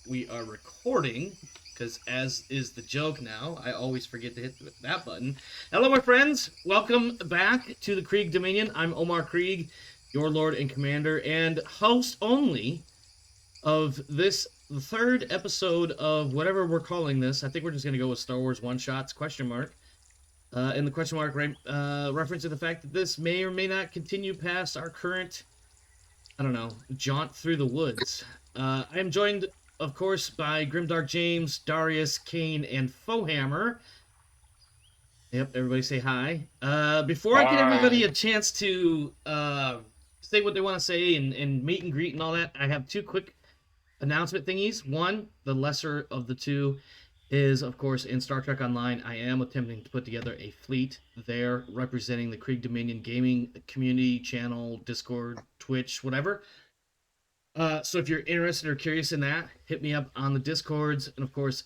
we are recording, because as is the joke now, I always forget to hit that button. Hello, my friends. Welcome back to the Krieg Dominion. I'm Omar Krieg, your Lord and Commander, and host only of this the third episode of whatever we're calling this. I think we're just going to go with Star Wars one-shots, question mark. And the question mark reference to the fact that this may or may not continue past our current, I don't know, jaunt through the woods. I am joined, of course, by Grimdark James, Darius, Kane, and Fohammer. Yep, everybody say hi. Before I give everybody a chance to say what they want to say and meet and greet and all that, I have two quick announcement thingies. One, the lesser of the two, is, of course, in Star Trek Online, I am attempting to put together a fleet there representing the Krieg Dominion gaming community, channel, Discord, Twitch, whatever. So if you're interested or curious in that, hit me up on the Discords, and of course, !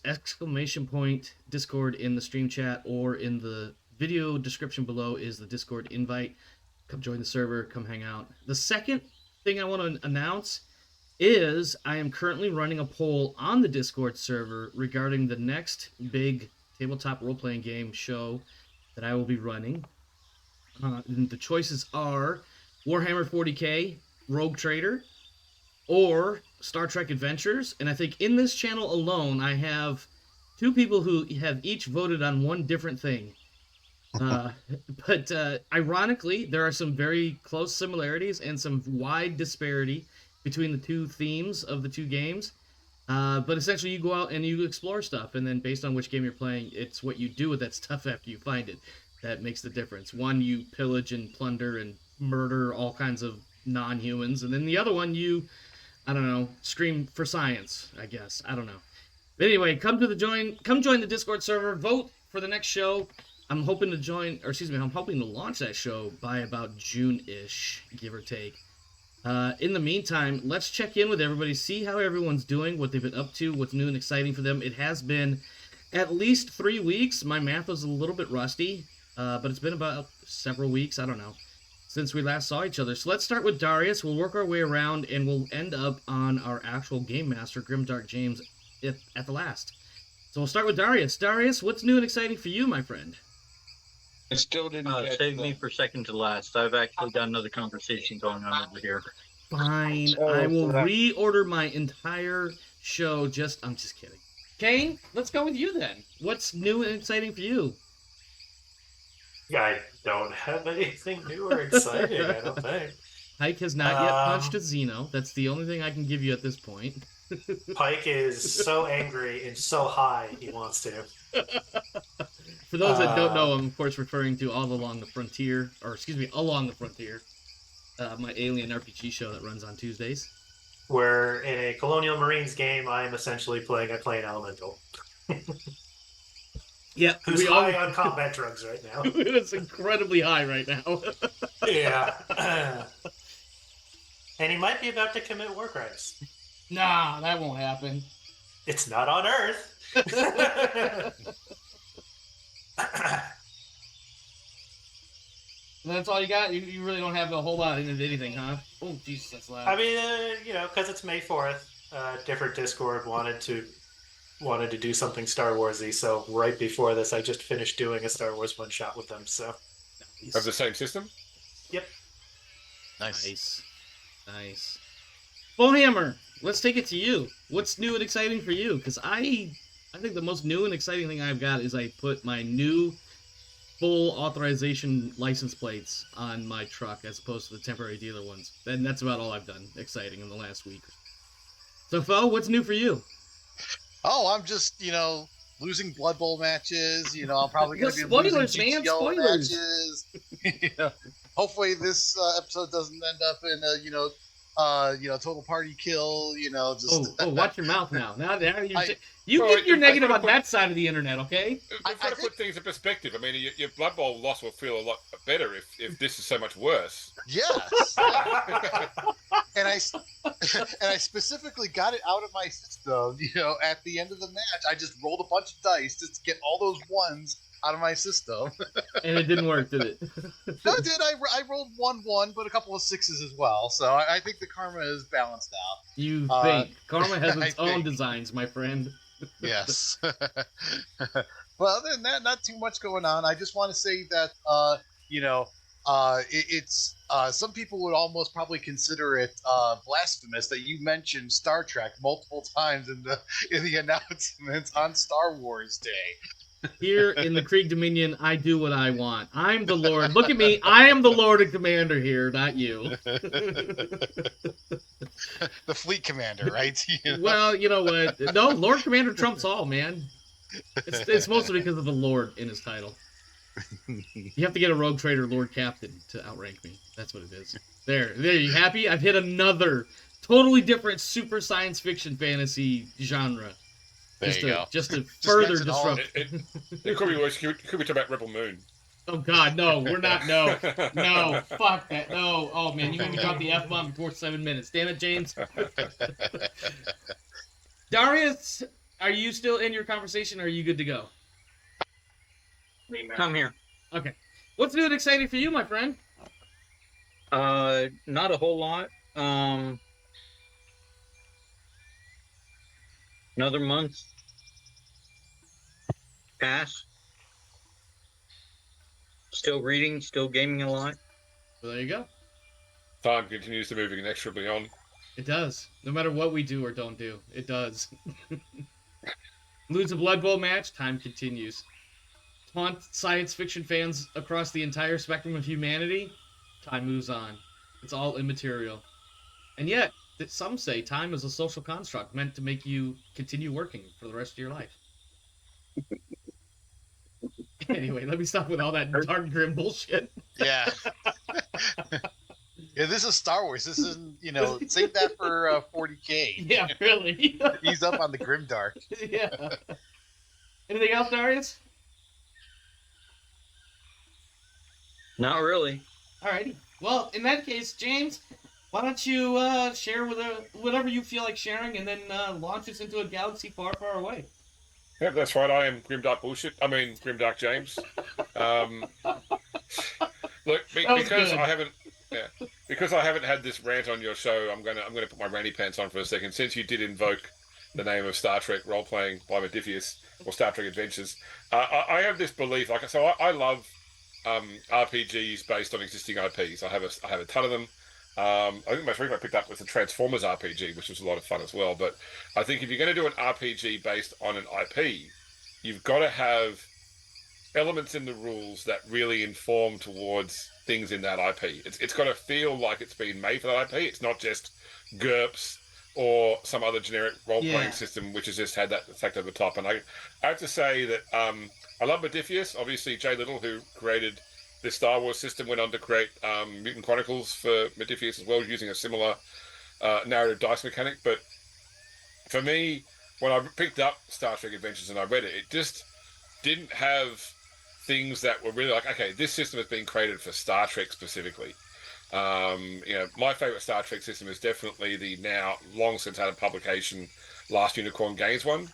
Discord in the stream chat or in the video description below is the Discord invite. Come join the server, come hang out. The second thing I want to announce is I am currently running a poll on the Discord server regarding the next big tabletop role-playing game show that I will be running. And the choices are Warhammer 40k, Rogue Trader, or Star Trek Adventures. And I think in this channel alone, I have two people who have each voted on one different thing. But ironically, there are some very close similarities and some wide disparity between the two themes of the two games. But essentially, you go out and you explore stuff, and then based on which game you're playing, it's what you do with that stuff after you find it that makes the difference. One, you pillage and plunder and murder all kinds of non-humans, and then the other one, you, I don't know, scream for science, I guess. I don't know. But anyway, come join the Discord server, vote for the next show. I'm hoping to launch that show by about June-ish, give or take. In the meantime, let's check in with everybody, see how everyone's doing, what they've been up to, what's new and exciting for them. It has been at least 3 weeks. My math was a little bit rusty, but it's been about several weeks, I don't know, since we last saw each other. So let's start with Darius. We'll work our way around, and we'll end up on our actual Game Master, Grimdark James, at the last. So we'll start with Darius. Darius, what's new and exciting for you, my friend? I still didn't save me for second to last. I've actually got another conversation going on over here. Fine. I will reorder my entire show. I'm just kidding. Kane, let's go with you then. What's new and exciting for you? I don't have anything new or exciting, I don't think. Pike has not yet punched a Xeno. That's the only thing I can give you at this point. Pike is so angry and so high he wants to. For those that don't know, I'm of course referring to Along the Frontier, my alien RPG show that runs on Tuesdays. Where in a Colonial Marines game, I am essentially playing a plane elemental. Yeah, who's high on combat drugs right now. It's incredibly high right now. Yeah. And he might be about to commit war crimes. Nah, that won't happen. It's not on Earth. That's all you got? You really don't have a whole lot into anything, huh? Oh, Jesus, that's loud. I mean, because it's May 4th, different Discord wanted to do something Star Warsy, so right before this, I just finished doing a Star Wars one-shot with them, so. Nice. Of the same system? Yep. Nice. Bonehammer, let's take it to you. What's new and exciting for you? Because I think the most new and exciting thing I've got is I put my new full authorization license plates on my truck as opposed to the temporary dealer ones. And that's about all I've done exciting in the last week. So, Fo, what's new for you? Oh, I'm just, losing Blood Bowl matches. I'm probably going to be spoilers, losing GTO matches. Hopefully this episode doesn't end up in a, total party kill, watch your mouth now. Now you get your negative on that side of the internet, okay? We've got to put things in perspective. I mean, your Blood Bowl loss will feel a lot better if this is so much worse. Yes. And I specifically got it out of my system, at the end of the match. I just rolled a bunch of dice just to get all those ones out of my system. And it didn't work, did it? No, it did. I rolled 1-1, but a couple of 6s as well. So I think the karma is balanced out. You think. Karma has its I own think. designs, my friend. Yes. Well, other than that, not too much going on. I just want to say that, it's some people would almost probably consider it blasphemous that you mentioned Star Trek multiple times in the announcements on Star Wars Day. Here in the Krieg Dominion, I do what I want. I'm the Lord. Look at me. I am the Lord and Commander here, not you. The fleet commander, right? Well, you know what? No, Lord Commander trumps all, man. It's mostly because of the Lord in his title. You have to get a rogue trader Lord Captain to outrank me. That's what it is. There, you happy? I've hit another totally different super science fiction fantasy genre. There you go. Just to further mention all disrupt. It could be worse. Could be talking about Rebel Moon. Oh God, no, we're not. No, fuck that. No, oh man, you made me drop the F-bomb before 7 minutes. Damn it, James. Darius, are you still in your conversation? Or are you good to go? I'm here. Okay. What's new and exciting for you, my friend? Not a whole lot. Another month. Pass. Still reading, still gaming a lot. Well, there you go. Time continues to move inexorably on. It does. No matter what we do or don't do, it does. Lose a Blood Bowl match, time continues. Taunt science fiction fans across the entire spectrum of humanity, time moves on. It's all immaterial. And yet, some say time is a social construct meant to make you continue working for the rest of your life. Anyway, let me stop with all that dark, grim bullshit. Yeah. Yeah, this is Star Wars. This isn't, save that for 40K. Yeah, really. He's up on the grimdark. Yeah. Anything else, Darius? Not really. Alrighty. Well, in that case, James, why don't you share with whatever you feel like sharing, and then launch us into a galaxy far, far away. Yep, that's right. I am Grimdark Bullshit. I mean, Grimdark James. Look, because I haven't, because I haven't had this rant on your show, I'm gonna put my ranty pants on for a second. Since you did invoke the name of Star Trek role playing by Modiphius or Star Trek Adventures, I have this belief. I love RPGs based on existing IPs. I have a ton of them. I think the most recent I picked up was the Transformers RPG, which was a lot of fun as well. But I think if you're going to do an RPG based on an IP, you've got to have elements in the rules that really inform towards things in that IP. It's got to feel like it's been made for that IP. It's not just GURPS or some other generic role-playing system which has just had that effect over the top. And I have to say that I love Modiphius. Obviously, Jay Little, who created this Star Wars system, went on to create Mutant Chronicles for Modiphius as well, using a similar narrative dice mechanic. But for me, when I picked up Star Trek Adventures and I read it, it just didn't have things that were really like, okay, this system has been created for Star Trek specifically. My favorite Star Trek system is definitely the now long since out of publication Last Unicorn Games one,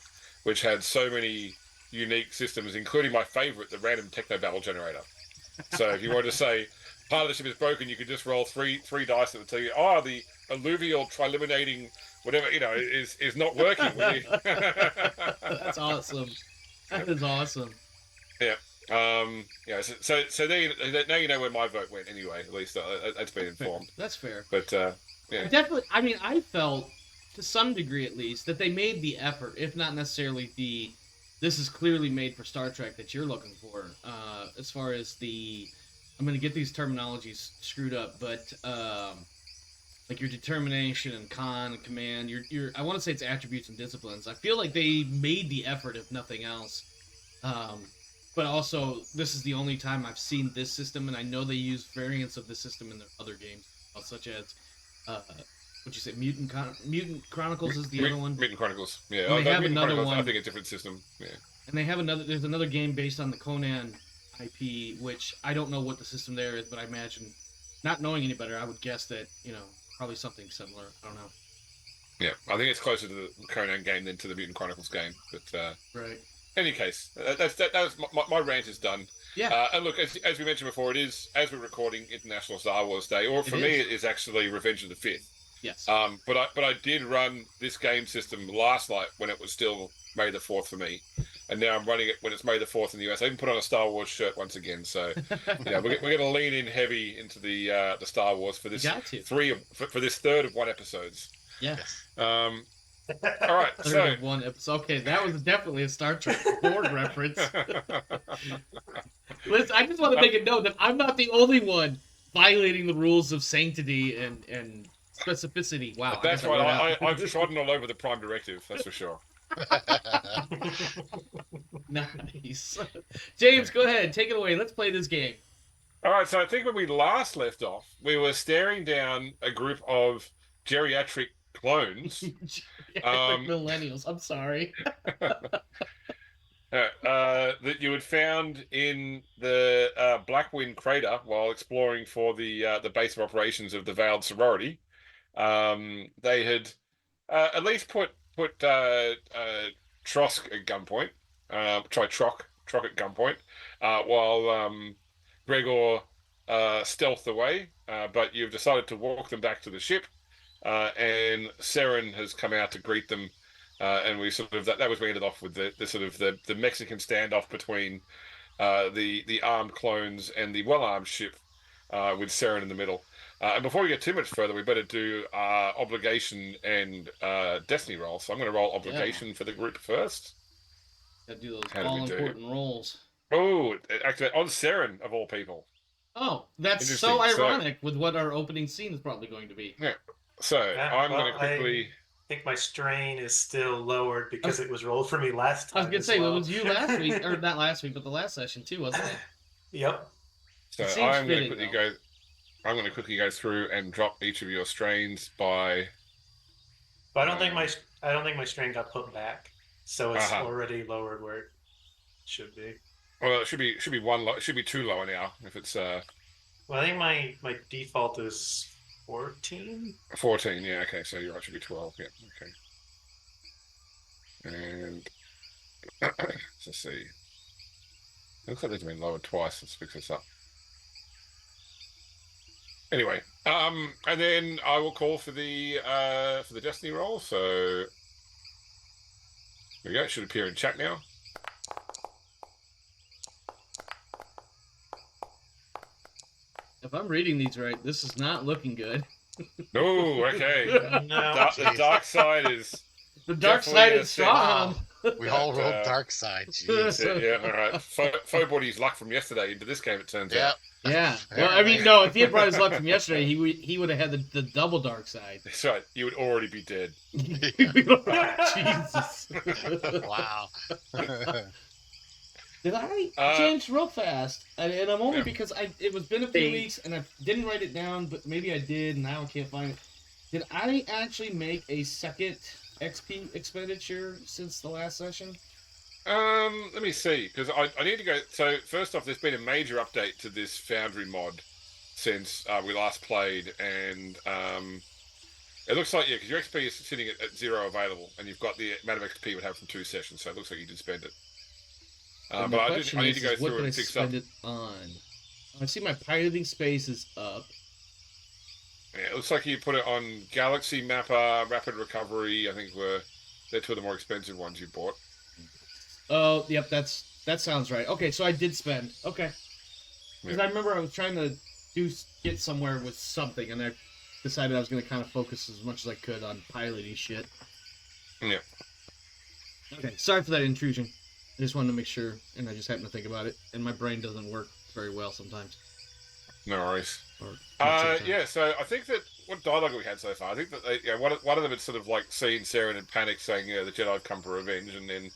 which had so many unique systems, including my favorite, the random techno battle generator. So if you wanted to say part of the ship is broken, you could just roll three dice that would tell you, the alluvial triliminating whatever is not working. That's awesome. That is awesome. Yeah. So now you know where my vote went anyway. At least it's been informed. That's fair. But yeah, definitely. I mean, I felt to some degree at least that they made the effort, if not necessarily this is clearly made for Star Trek that you're looking for. As far as I'm going to get these terminologies screwed up, but like your determination and con and command, your I want to say it's attributes and disciplines. I feel like they made the effort, if nothing else. But also, this is the only time I've seen this system, and I know they use variants of the system in their other games, such as, what'd you say, Mutant Chronicles is the other one? Mutant Chronicles, yeah. And they have Mutant another Chronicles, one. I think a different system, yeah. And they have there's another game based on the Conan IP, which I don't know what the system there is, but I imagine, not knowing any better, I would guess that, probably something similar. I don't know. Yeah, I think it's closer to the Conan game than to the Mutant Chronicles game, but... Right. any case, that was my rant is done. Yeah. And look, as we mentioned before, it is, as we're recording, International Star Wars Day, or for me, it is actually Revenge of the Fifth. Yes. But I did run this game system last night when it was still May the 4th for me, and now I'm running it when it's May the 4th in the US. I even put on a Star Wars shirt once again. So, we're going to lean in heavy into the Star Wars for this for this third of one episodes. Yeah. All right, third of one episode. Okay, that was definitely a Star Trek Borg reference. Listen, I just want to make a note that I'm not the only one violating the rules of sanctity and specificity. Wow. That's right. I've trodden all over the Prime Directive, that's for sure. Nice. James, go ahead. Take it away. Let's play this game. All right, so I think when we last left off, we were staring down a group of geriatric clones. Millennials. I'm sorry. That you had found in the Blackwind crater while exploring for the base of operations of the Veiled Sorority. They had at least put Trokk at gunpoint. Trokk at gunpoint, while Gregor stealthed away. But you've decided to walk them back to the ship, and Seren has come out to greet them. And we sort of that was we ended off with the sort of the Mexican standoff between the armed clones and the well-armed ship, with Seren in the middle. And before we get too much further, we better do obligation and destiny rolls. So I'm going to roll obligation for the group first. Gotta do those all-important rolls. Oh, activate on Seren of all people. Oh, that's so ironic with what our opening scene is probably going to be. Yeah. So I'm going to quickly. I think my strain is still lowered because it was rolled for me last time. I was going to say, well, it was you last week, or not last week, but the last session too, wasn't it? Yep. So I'm going to quickly go through and drop each of your strains by. But I don't think my strain got put back, so it's already lowered where it should be. Well, it should be one. It should be two lower now if it's. Well, I think my default is 14. 14, yeah. Okay, so you're right. Should be 12. Yeah. Okay. And let's see. It looks like they've been lowered twice. Let's fix this up. Anyway, and then I will call for the destiny roll. So here we go. It should appear in chat now. If I'm reading these right, this is not looking good. No, okay. No. The dark side is. The dark side is strong. We all rolled dark side. Jeez. Yeah, all right. Phobodi's luck from yesterday into this game, it turns out. Yeah. Well, I mean, no. If he had brought his luck from yesterday, he would have had the double dark side. That's right. You would already be dead. Jesus. Wow. Did I change real fast? And I'm only because it was been a few weeks and I didn't write it down, but maybe I did and now I can't find it. Did I actually make a second XP expenditure since the last session? Let me see, because I need to go. So first off, there's been a major update to this Foundry mod since we last played, and it looks like because your XP is sitting at 0 available, and you've got the amount of XP you would have from 2 sessions, so it looks like you did spend it. But I need to go through and fix up. What did I spend it on? I see my piloting space is up. Yeah, it looks like you put it on Galaxy Mapper, Rapid Recovery. I think they're two of the more expensive ones you bought. Oh, yep, that sounds right. Okay, so I did spend. Okay, because I remember I was trying to get somewhere with something, and I decided I was going to kind of focus as much as I could on piloting shit. Yeah. Okay, sorry for that intrusion. I just wanted to make sure, and I just happened to think about it, and my brain doesn't work very well sometimes. No worries. Yeah, so I think that what dialogue we had so far, I think that one of them had sort of like seen Seren in panic saying, the Jedi have come for revenge, and then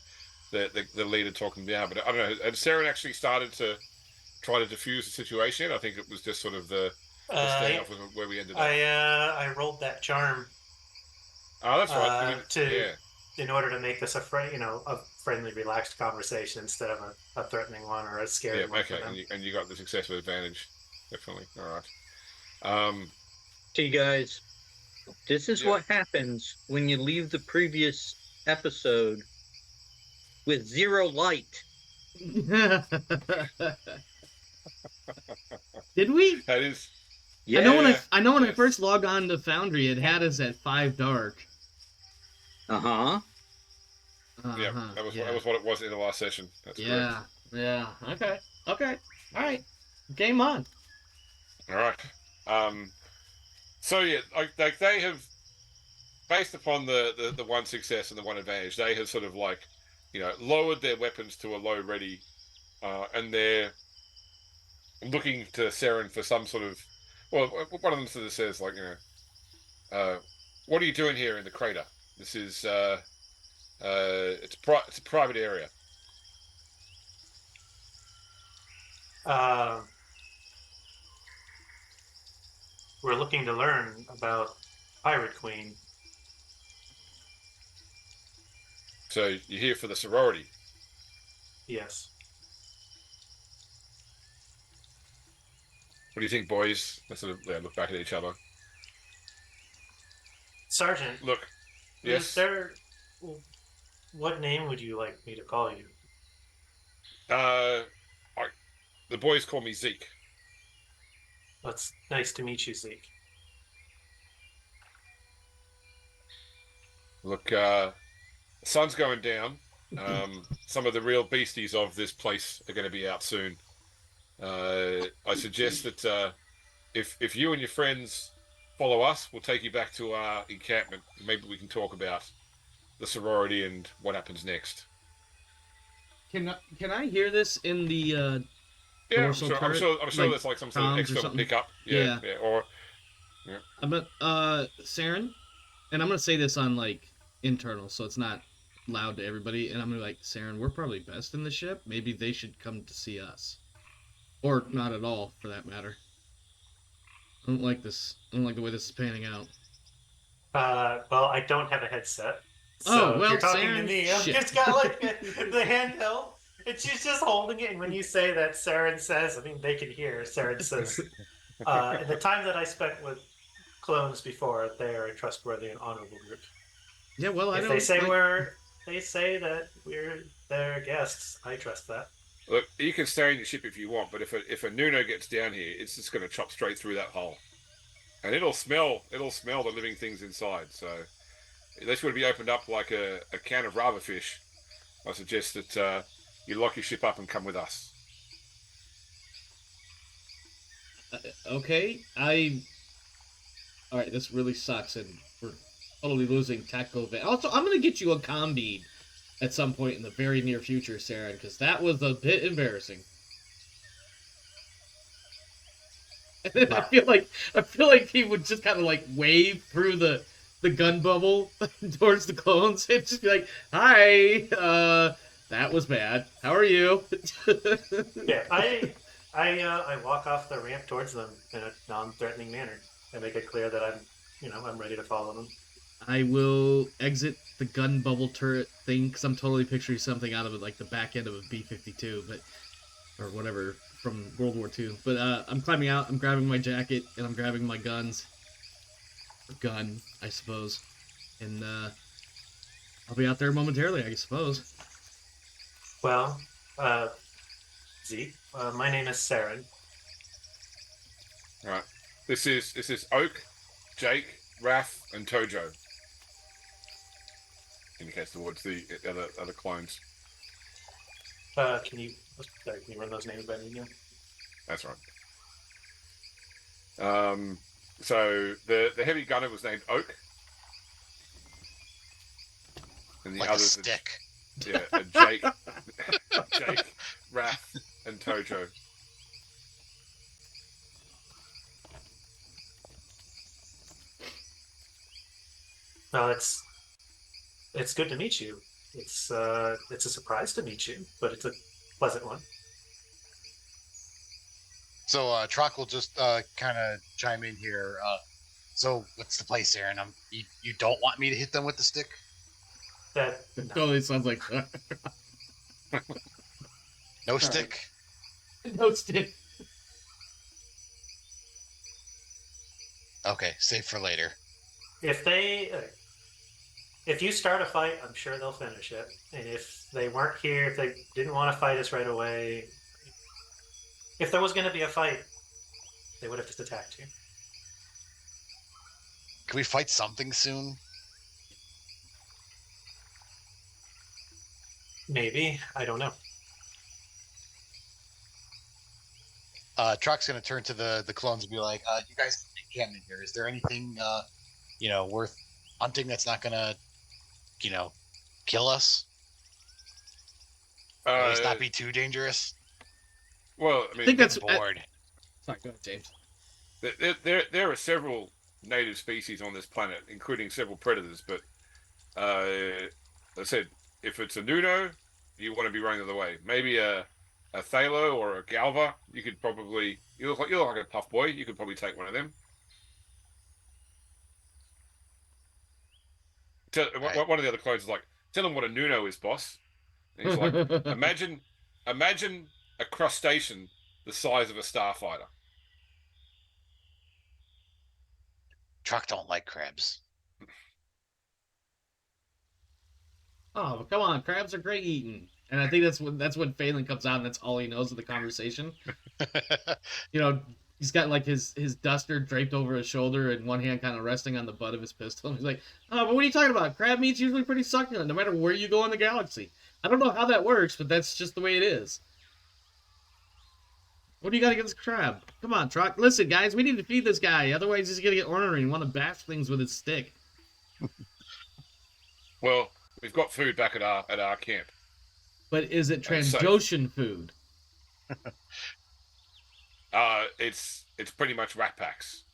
the leader talking down. But I don't know, had Seren actually started to try to defuse the situation? I think it was just sort of the standoff was where we ended up. I rolled that charm. Oh, that's right. In order to make this a friendly, relaxed conversation instead of a threatening one or a scary one. Okay, and you got the success with advantage. Definitely. All right. See, guys, this is what happens when you leave the previous episode with 0 light. Did we? That is. Yeah. I know when I Yes. first logged on to Foundry, it had us at 5 dark. Uh-huh. Yeah, that was what it was in the last session. That's yeah. Yeah. Okay. Okay. All right. Game on. correct. All right. So yeah, like they have, based upon the one success and the one advantage, they have sort of like, lowered their weapons to a low ready, and they're looking to Seren for some sort of. Well, one of them sort of says like, what are you doing here in the crater? This is it's a private area. We're looking to learn about Pirate Queen. So you're here for the sorority. Yes. What do you think, boys? They sort of look back at each other. Sergeant, Look, yes. What name would you like me to call you? The boys call me Zeke. It's nice to meet you, Zeke. Look, the sun's going down. Some of the real beasties of this place are going to be out soon. I suggest that if you and your friends follow us, we'll take you back to our encampment. Maybe we can talk about the sorority and what happens next. Can I hear this in the Yeah, dorsal I'm turret? sure there's like some sort of comms or external something? pickup. Yeah. Or But Seren, and I'm gonna say this on like internal, so it's not loud to everybody. And I'm gonna be like, Seren, we're probably best in the ship. Maybe they should come to see us, or not at all, for that matter. I don't like this. I don't like the way this is panning out. Well, I don't have a headset. So Oh, well, if you're talking to Seren, me, I've shit. just got like the handheld. And she's just holding it. And when you say that, Seren says, I mean, they can hear. Seren says, in the time that I spent with clones before, they are a trustworthy and honorable group. Yeah, well, If they say that we're their guests, I trust that. look, you can stay in your ship if you want, but if a Nuno gets down here, it's just going to chop straight through that hull, and it'll smell the living things inside. So this would be opened up like a can of rava fish. I suggest that you lock your ship up and come with us. Okay, all right, this really sucks, and we're totally losing tactical advantage. Also, I'm gonna get you a comm bead at some point in the very near future, Seren, because that was a bit embarrassing. And I feel like he would just kind of like wave through the gun bubble towards the clones and just be like, "Hi, that was bad. How are you?" Yeah, I walk off the ramp towards them in a non-threatening manner and make it clear that I'm ready to follow them. I will exit the gun bubble turret thing because I'm totally picturing something out of it, like the back end of a B-52, or whatever from World War II. But I'm climbing out. I'm grabbing my jacket and I'm grabbing my guns. Gun, I suppose, and I'll be out there momentarily, I suppose. Well, Zeke, my name is Seren. All right. This is Oak, Jake, Raph, and Tojo. Indicates towards the other clones. Can you run those names by me again? That's right. So the heavy gunner was named Oak, and the Like others a stick. Jake, Raph, and Tojo. No, it's good to meet you. It's a surprise to meet you, but it's a pleasant one. So Trokk will just kind of chime in here. So what's the place, Aaron? You don't want me to hit them with the stick? That It totally sounds like No stick? no stick. Okay, save for later. if if you start a fight, I'm sure they'll finish it. And if they weren't here, if they didn't want to fight us right away, if there was going to be a fight, they would have just attacked you. Can we fight something soon? Maybe. I don't know. Trokk's going to turn to the clones and be like, you guys can in here. Is there anything, worth hunting that's not going to, kill us? Or at least not be too dangerous? Well, I mean, I think that's bored. Sorry, go ahead, James. There are several native species on this planet, including several predators. But I said, if it's a Nuno, you want to be running the other way. Maybe a Thalo or a Galva. You could probably you look like a puff boy. You could probably take one of them. One of the other clones is like, tell him what a Nuno is, boss. And he's like, imagine a crustacean the size of a starfighter. Trokk don't like crabs. Oh, come on, crabs are great eating. And I think that's when Feylon comes out and that's all he knows of the conversation. He's got like his duster draped over his shoulder and one hand kind of resting on the butt of his pistol. And he's like, oh, but what are you talking about? Crab meat's usually pretty succulent, no matter where you go in the galaxy. I don't know how that works, but that's just the way it is. What do you got against crab? Come on, Trokk. Listen, guys, we need to feed this guy. Otherwise, he's going to get ornery and want to bash things with his stick. Well, we've got food back at our camp. But is it Trandoshan food? It's pretty much rat packs.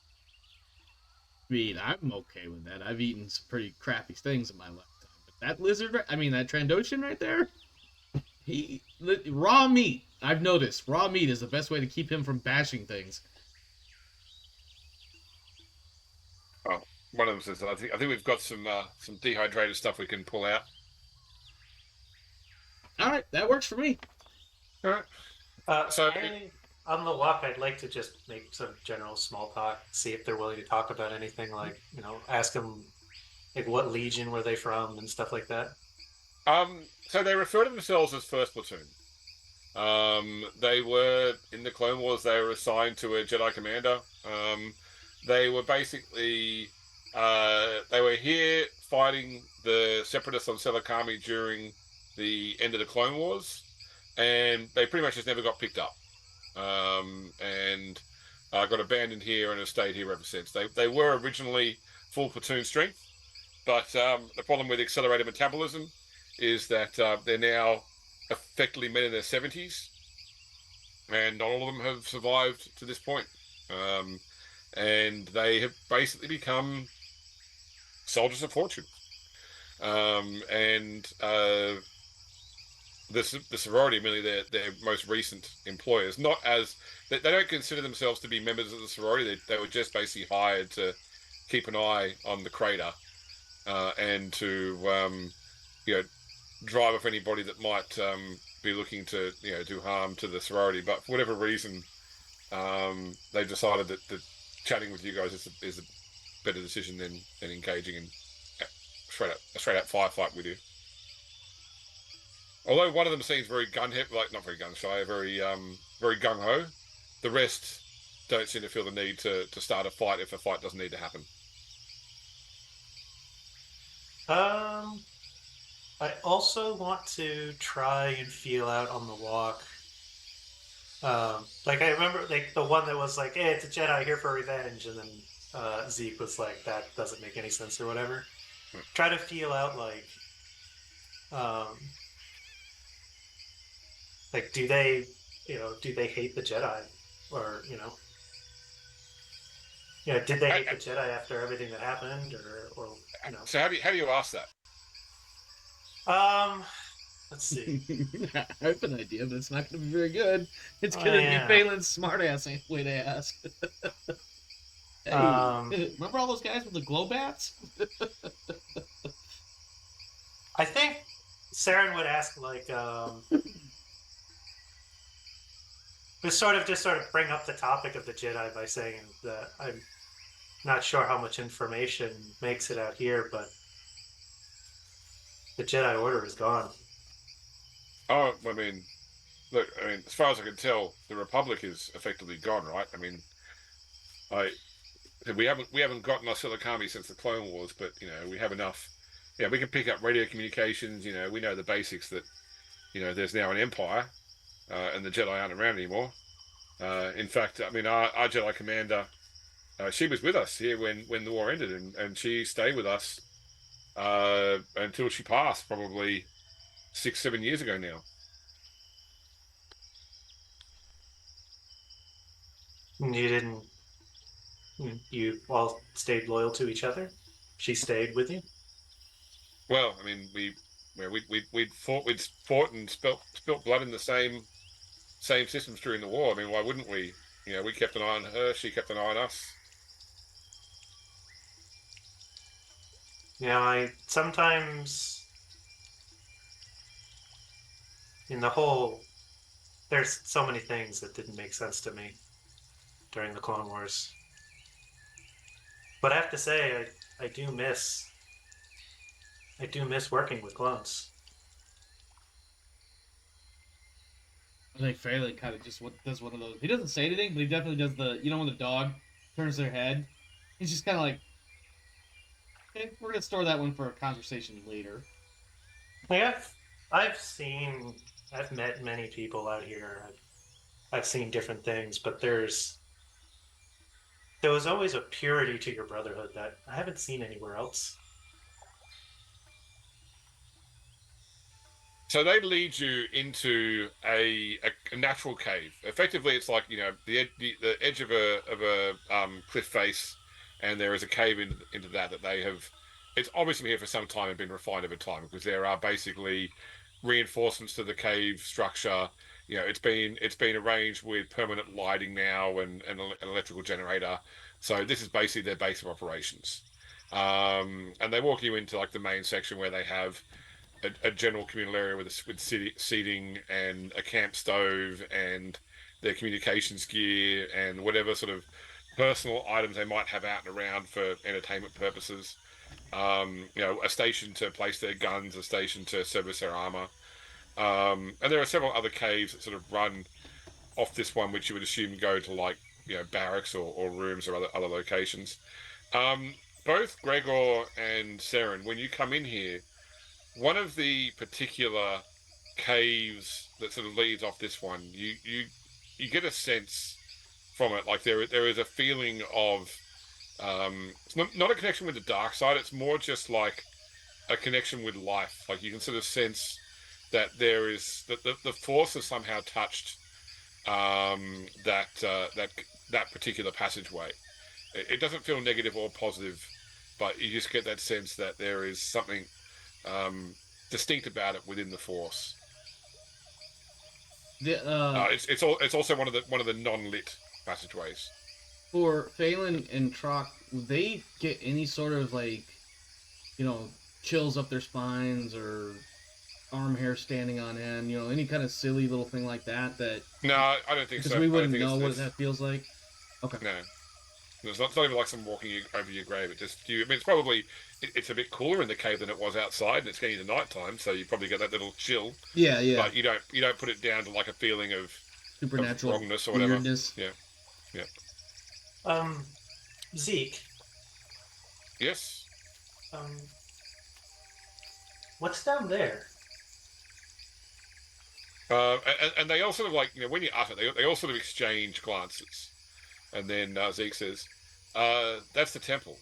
I mean, I'm okay with that. I've eaten some pretty crappy things in my lifetime. But that lizard, that Trandoshan right there, raw meat. I've noticed raw meat is the best way to keep him from bashing things. Oh, one of them says, I think we've got some dehydrated stuff we can pull out. All right, that works for me. All right. On the walk, I'd like to just make some general small talk, see if they're willing to talk about anything, like, ask them, like, what legion were they from and stuff like that. So they refer to themselves as First Platoon. They were, in the Clone Wars, they were assigned to a Jedi commander. They were basically, they were here fighting the Separatists on Selakami during the end of the Clone Wars, and they pretty much just never got picked up. And got abandoned here and have stayed here ever since. They were originally full platoon strength, but the problem with accelerated metabolism is that they're now effectively men in their 70s, and not all of them have survived to this point. And they have basically become soldiers of fortune. The sorority, merely their most recent employers, not as they don't consider themselves to be members of the sorority. They were just basically hired to keep an eye on the crater and to drive off anybody that might be looking to do harm to the sorority. But for whatever reason, they decided that chatting with you guys is a better decision than engaging in a straight up firefight with you. Although one of them seems very not very gun shy, very gung ho. The rest don't seem to feel the need to start a fight if a fight doesn't need to happen. I also want to try and feel out on the walk. Like I remember, like the one that was like, "Hey, it's a Jedi here for revenge," and then Zeke was like, "That doesn't make any sense" or whatever. Try to feel out like, do they hate the Jedi, or did they hate the Jedi after everything that happened, or So how do you ask that? Let's see. I have an idea, but it's not going to be very good. It's going to be Feylon's smart-ass way to ask. Hey, remember all those guys with the glow bats? I think Seren would ask just sort of bring up the topic of the Jedi by saying that I'm not sure how much information makes it out here, but The Jedi Order is gone. Oh, I mean, look, as far as I can tell, the Republic is effectively gone, right? We haven't gotten our Shinigami since the Clone Wars, but we have enough. Yeah, we can pick up radio communications. We know the basics that there's now an empire, and the Jedi aren't around anymore. In fact, our Jedi commander, she was with us here when the war ended, and she stayed with us until she passed, probably 6-7 years ago now. You didn't. You all stayed loyal to each other. She stayed with you. Well, we'd fought and spilt blood in the same systems during the war. Why wouldn't we? We kept an eye on her. She kept an eye on us. I sometimes in the whole. There's so many things that didn't make sense to me during the Clone Wars. But I have to say, I do miss working with clones. I think Feylon kind of just does one of those. He doesn't say anything, but he definitely does when the dog turns their head. He's just kind of like, okay, we're going to store that one for a conversation later. I've met many people out here. I've seen different things, but there was always a purity to your brotherhood that I haven't seen anywhere else. So they lead you into a natural cave. Effectively, it's like the edge of a cliff face, and there is a cave into that they have. It's obviously been here for some time and been refined over time, because there are basically reinforcements to the cave structure. It's been arranged with permanent lighting now and an electrical generator. So this is basically their base of operations. And they walk you into like the main section where they have a general communal area with seating and a camp stove and their communications gear and whatever sort of personal items they might have out and around for entertainment purposes. A station to place their guns, a station to service their armor. And there are several other caves that sort of run off this one, which you would assume go to like barracks or rooms or other locations. Both Gregor and Seren, when you come in here, one of the particular caves that sort of leads off this one, you get a sense from it, like there is a feeling of it's not a connection with the dark side. It's more just like a connection with life. Like you can sort of sense that there is that the Force has somehow touched that particular passageway. It doesn't feel negative or positive, but you just get that sense that there is something distinct about it within the Force. It's also one of the non-lit passageways. For Feylon and Trokk, will they get any sort of chills up their spines or arm hair standing on end? Any kind of silly little thing like that? No, I don't think so. Because we wouldn't know what that feels like. Okay. No. It's not even like someone walking over your grave. It's probably it's a bit cooler in the cave than it was outside, and it's getting to night time, so you probably get that little chill. Yeah. But you don't put it down to like a feeling of supernatural wrongness or whatever. Weirdness. Yeah. Zeke. Yes. What's down there? And they all sort of when you utter, they all sort of exchange glances, and then Zeke says, "That's the temple."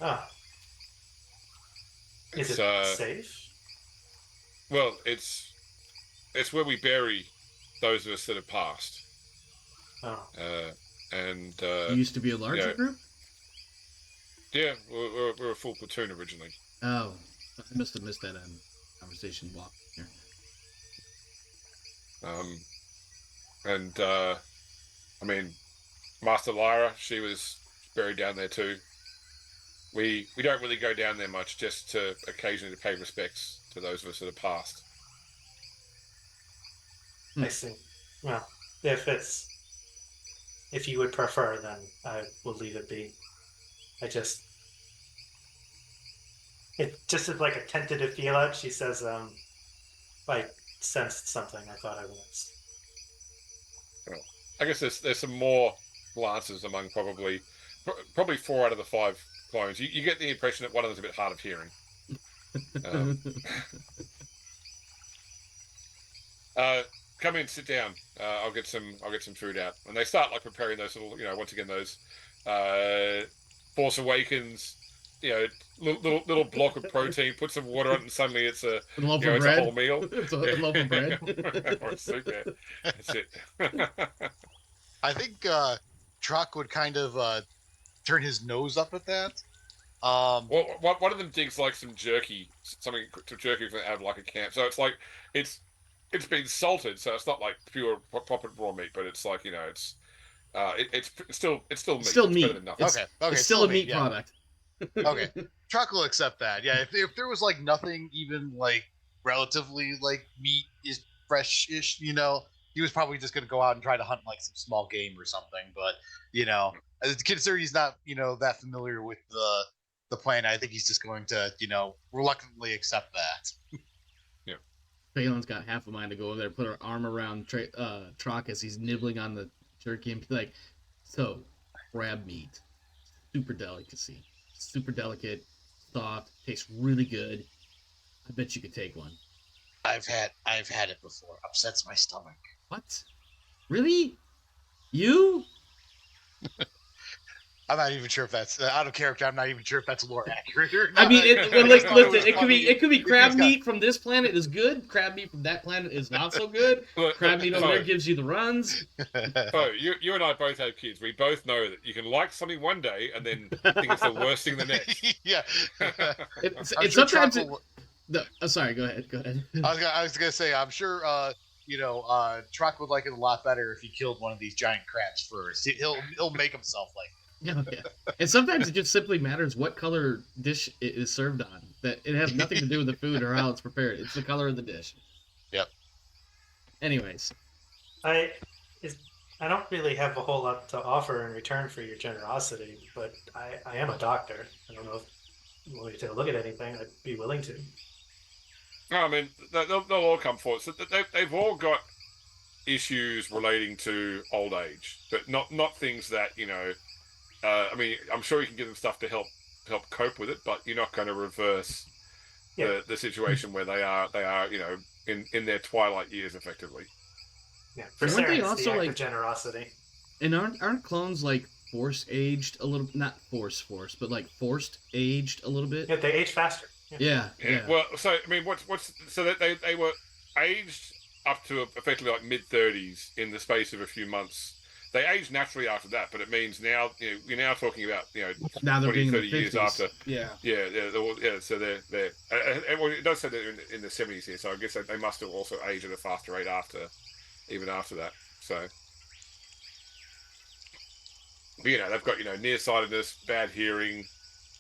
Ah. Is it safe? Well, it's where we bury those of us that have passed. Oh. And you used to be a larger group? Yeah, we're a full platoon originally. Oh, I must have missed that conversation walk here. Master Lyra, she was buried down there too. We don't really go down there much, just to occasionally pay respects to those of us that have passed. I see. Well, if you would prefer, then I will leave it be. It just is like a tentative feel out. She says, I sensed something. I thought I was. Well, I guess there's some more glances among probably 4 out of the 5 clones. You get the impression that one of them's a bit hard of hearing. Come in, sit down. I'll get some food out, and they start like preparing those little, once again those Force Awakens, little block of protein. Put some water on it, and suddenly it's a loaf it's bread. a whole meal. It's a loaf of bread. Or soup, yeah. That's it. I think Trokk would kind of turn his nose up at that. Well, one of them digs like some jerky, something to jerky out of like a camp. So it's like it's been salted, so it's not like pure proper raw meat, but it's like it's still meat. Still it's meat. Better than nothing. Okay, It's still a meat yeah. product. Okay, Trokk will accept that. Yeah, if there was like nothing even like relatively like meat is fresh-ish, he was probably just going to go out and try to hunt like some small game or something. But considering he's not that familiar with the planet, I think he's just going to reluctantly accept that. Feylon's got half a mind to go over there, put her arm around Trokk as he's nibbling on the jerky and be like, "So, crab meat, super delicacy, super delicate, soft, tastes really good. I bet you could take one." I've had it before. Upsets my stomach. What? Really? You? I'm not even sure if that's out of character. I'm not even sure if that's lore accurate or not. I mean, listen, it funny. could be crab He's got- meat from this planet is good. Crab meat from that planet is not so good. Crab meat over there gives you the runs. So you and I both have kids. We both know that you can like something one day and then think it's the worst thing the next. Yeah. And sometimes sorry, go ahead. I was gonna say, I'm sure Trokk would like it a lot better if he killed one of these giant crabs first. He'll make himself like. Yeah. And sometimes it just simply matters what color dish it is served on. That it has nothing to do with the food or how it's prepared. It's the color of the dish. Yep. Anyways, I don't really have a whole lot to offer in return for your generosity, but I am a doctor. I don't know if you want me to take a look at anything. I'd be willing to. No, I mean they'll all come forward. So they've all got issues relating to old age, but not things that I mean, I'm sure you can give them stuff to help cope with it, but you're not going to reverse the situation where they are in their twilight years effectively. Yeah, for Weren't they Seren, it's also, the act like- of generosity. and aren't clones like force aged a little? Not forced, but like forced aged a little bit. Yeah, they age faster. Yeah. Well, so I mean, so that they were aged up to effectively like mid-30s in the space of a few months. They age naturally after that, but it means now we're now talking about Now they're 20, being 30 in the years 50s. after. Yeah. Yeah. So they're well, it does say they're in the 70s here, so I guess they must have also aged at a faster rate even after that. So, but, they've got nearsightedness, bad hearing,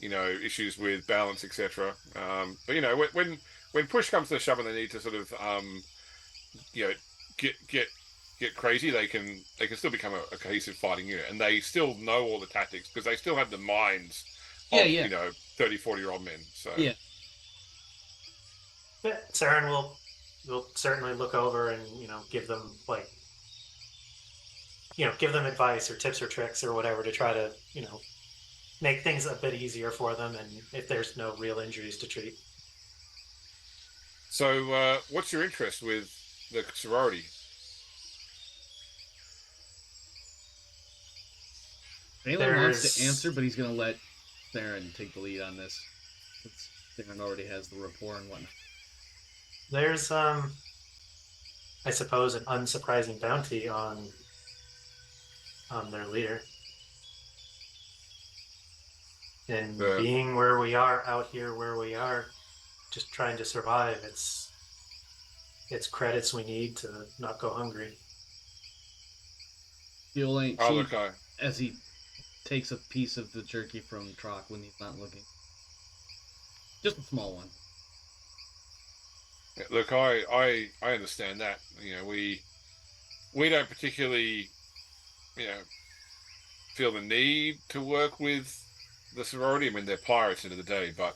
issues with balance, etc. But when push comes to shove and they need to sort of get crazy, they can still become a cohesive fighting unit, and they still know all the tactics because they still have the minds of 30, 40-year-old men. So Yeah. Yeah, Seren will certainly look over and give them give them advice or tips or tricks or whatever to try to make things a bit easier for them, and if there's no real injuries to treat. So, what's your interest with the sorority? Feylon wants to answer, but he's going to let Seren take the lead on this. Since Seren already has the rapport and whatnot. There's, I suppose, an unsurprising bounty on their leader. And being where we are, out here where we are, just trying to survive, it's credits we need to not go hungry. Fuel ain't Oh, cheap, okay. as he takes a piece of the jerky from Trokk when he's not looking. Just a small one. Yeah, look, I understand that. We don't particularly, feel the need to work with the sorority. I mean, they're pirates end of the day, but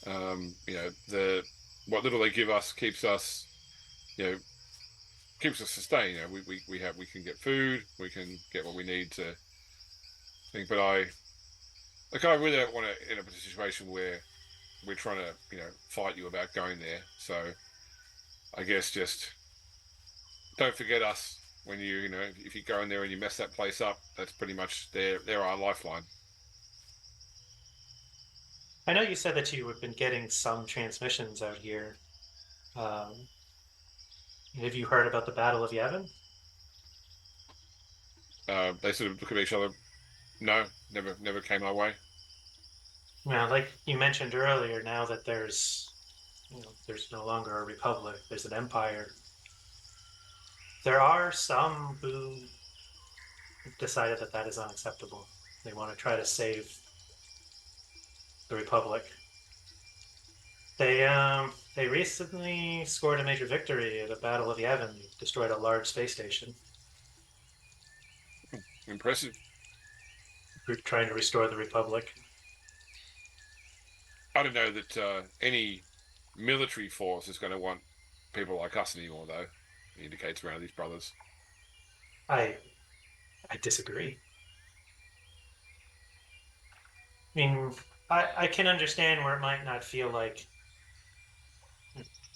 What little they give us keeps us, keeps us sustained. We can get food, we can get what we need to think. But I really don't want to end up in a situation where we're trying to, fight you about going there. So I guess just don't forget us when if you go in there and you mess that place up. That's pretty much they're our lifeline. I know you said that you have been getting some transmissions out here. Have you heard about the Battle of Yavin? They sort of look at each other. No, never came our way. Well, like you mentioned earlier, now that there's no longer a republic, there's an empire. There are some who decided that that is unacceptable. They want to try to save the republic. They recently scored a major victory at the Battle of Yavin, destroyed a large space station. Impressive. Trying to restore the republic. I don't know that any military force is going to want people like us anymore, though. It indicates around these brothers. I disagree. I mean, I can understand where it might not feel like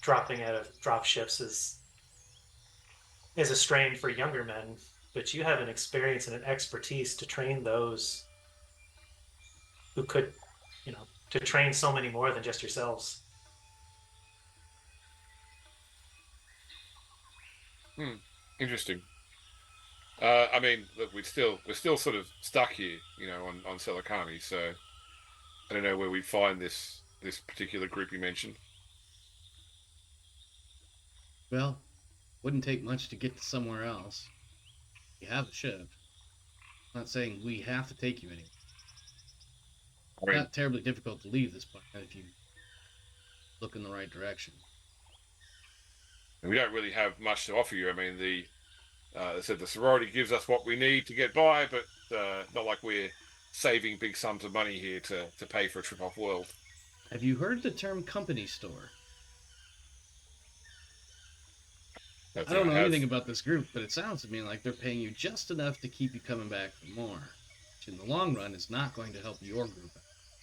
dropping out of drop ships is a strain for younger men, but you have an experience and an expertise to train those who could, to train so many more than just yourselves. Interesting. I mean, look, we're still sort of stuck here, on Selakani. So I don't know where we find this particular group you mentioned. Well, wouldn't take much to get to somewhere else. You have a ship. I'm not saying we have to take you anywhere. It's not terribly difficult to leave this planet if you look in the right direction. We don't really have much to offer you. I mean, they said the sorority gives us what we need to get by, but not like we're saving big sums of money here to pay for a trip off world. Have you heard the term company store? I don't know anything about this group, but it sounds to me like they're paying you just enough to keep you coming back for more, which in the long run is not going to help your group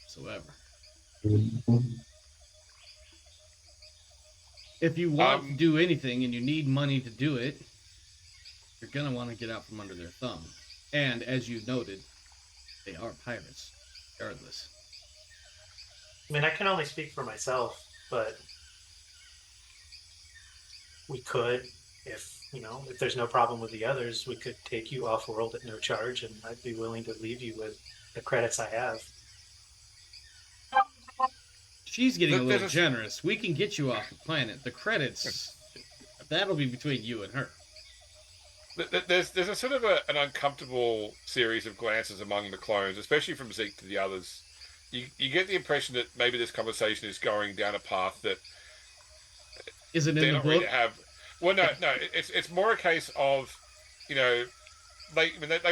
whatsoever. If you want to do anything and you need money to do it, you're going to want to get out from under their thumb. And as you noted, they are pirates, regardless. I mean, I can only speak for myself, but we could, if there's no problem with the others, we could take you off-world at no charge, and I'd be willing to leave you with the credits I have. She's getting a little generous. We can get you off the planet. The credits, that'll be between you and her. There's a sort of an uncomfortable series of glances among the clones, especially from Zeke to the others. You get the impression that maybe this conversation is going down a path that isn't in the book. Really well, no. It's more a case of, they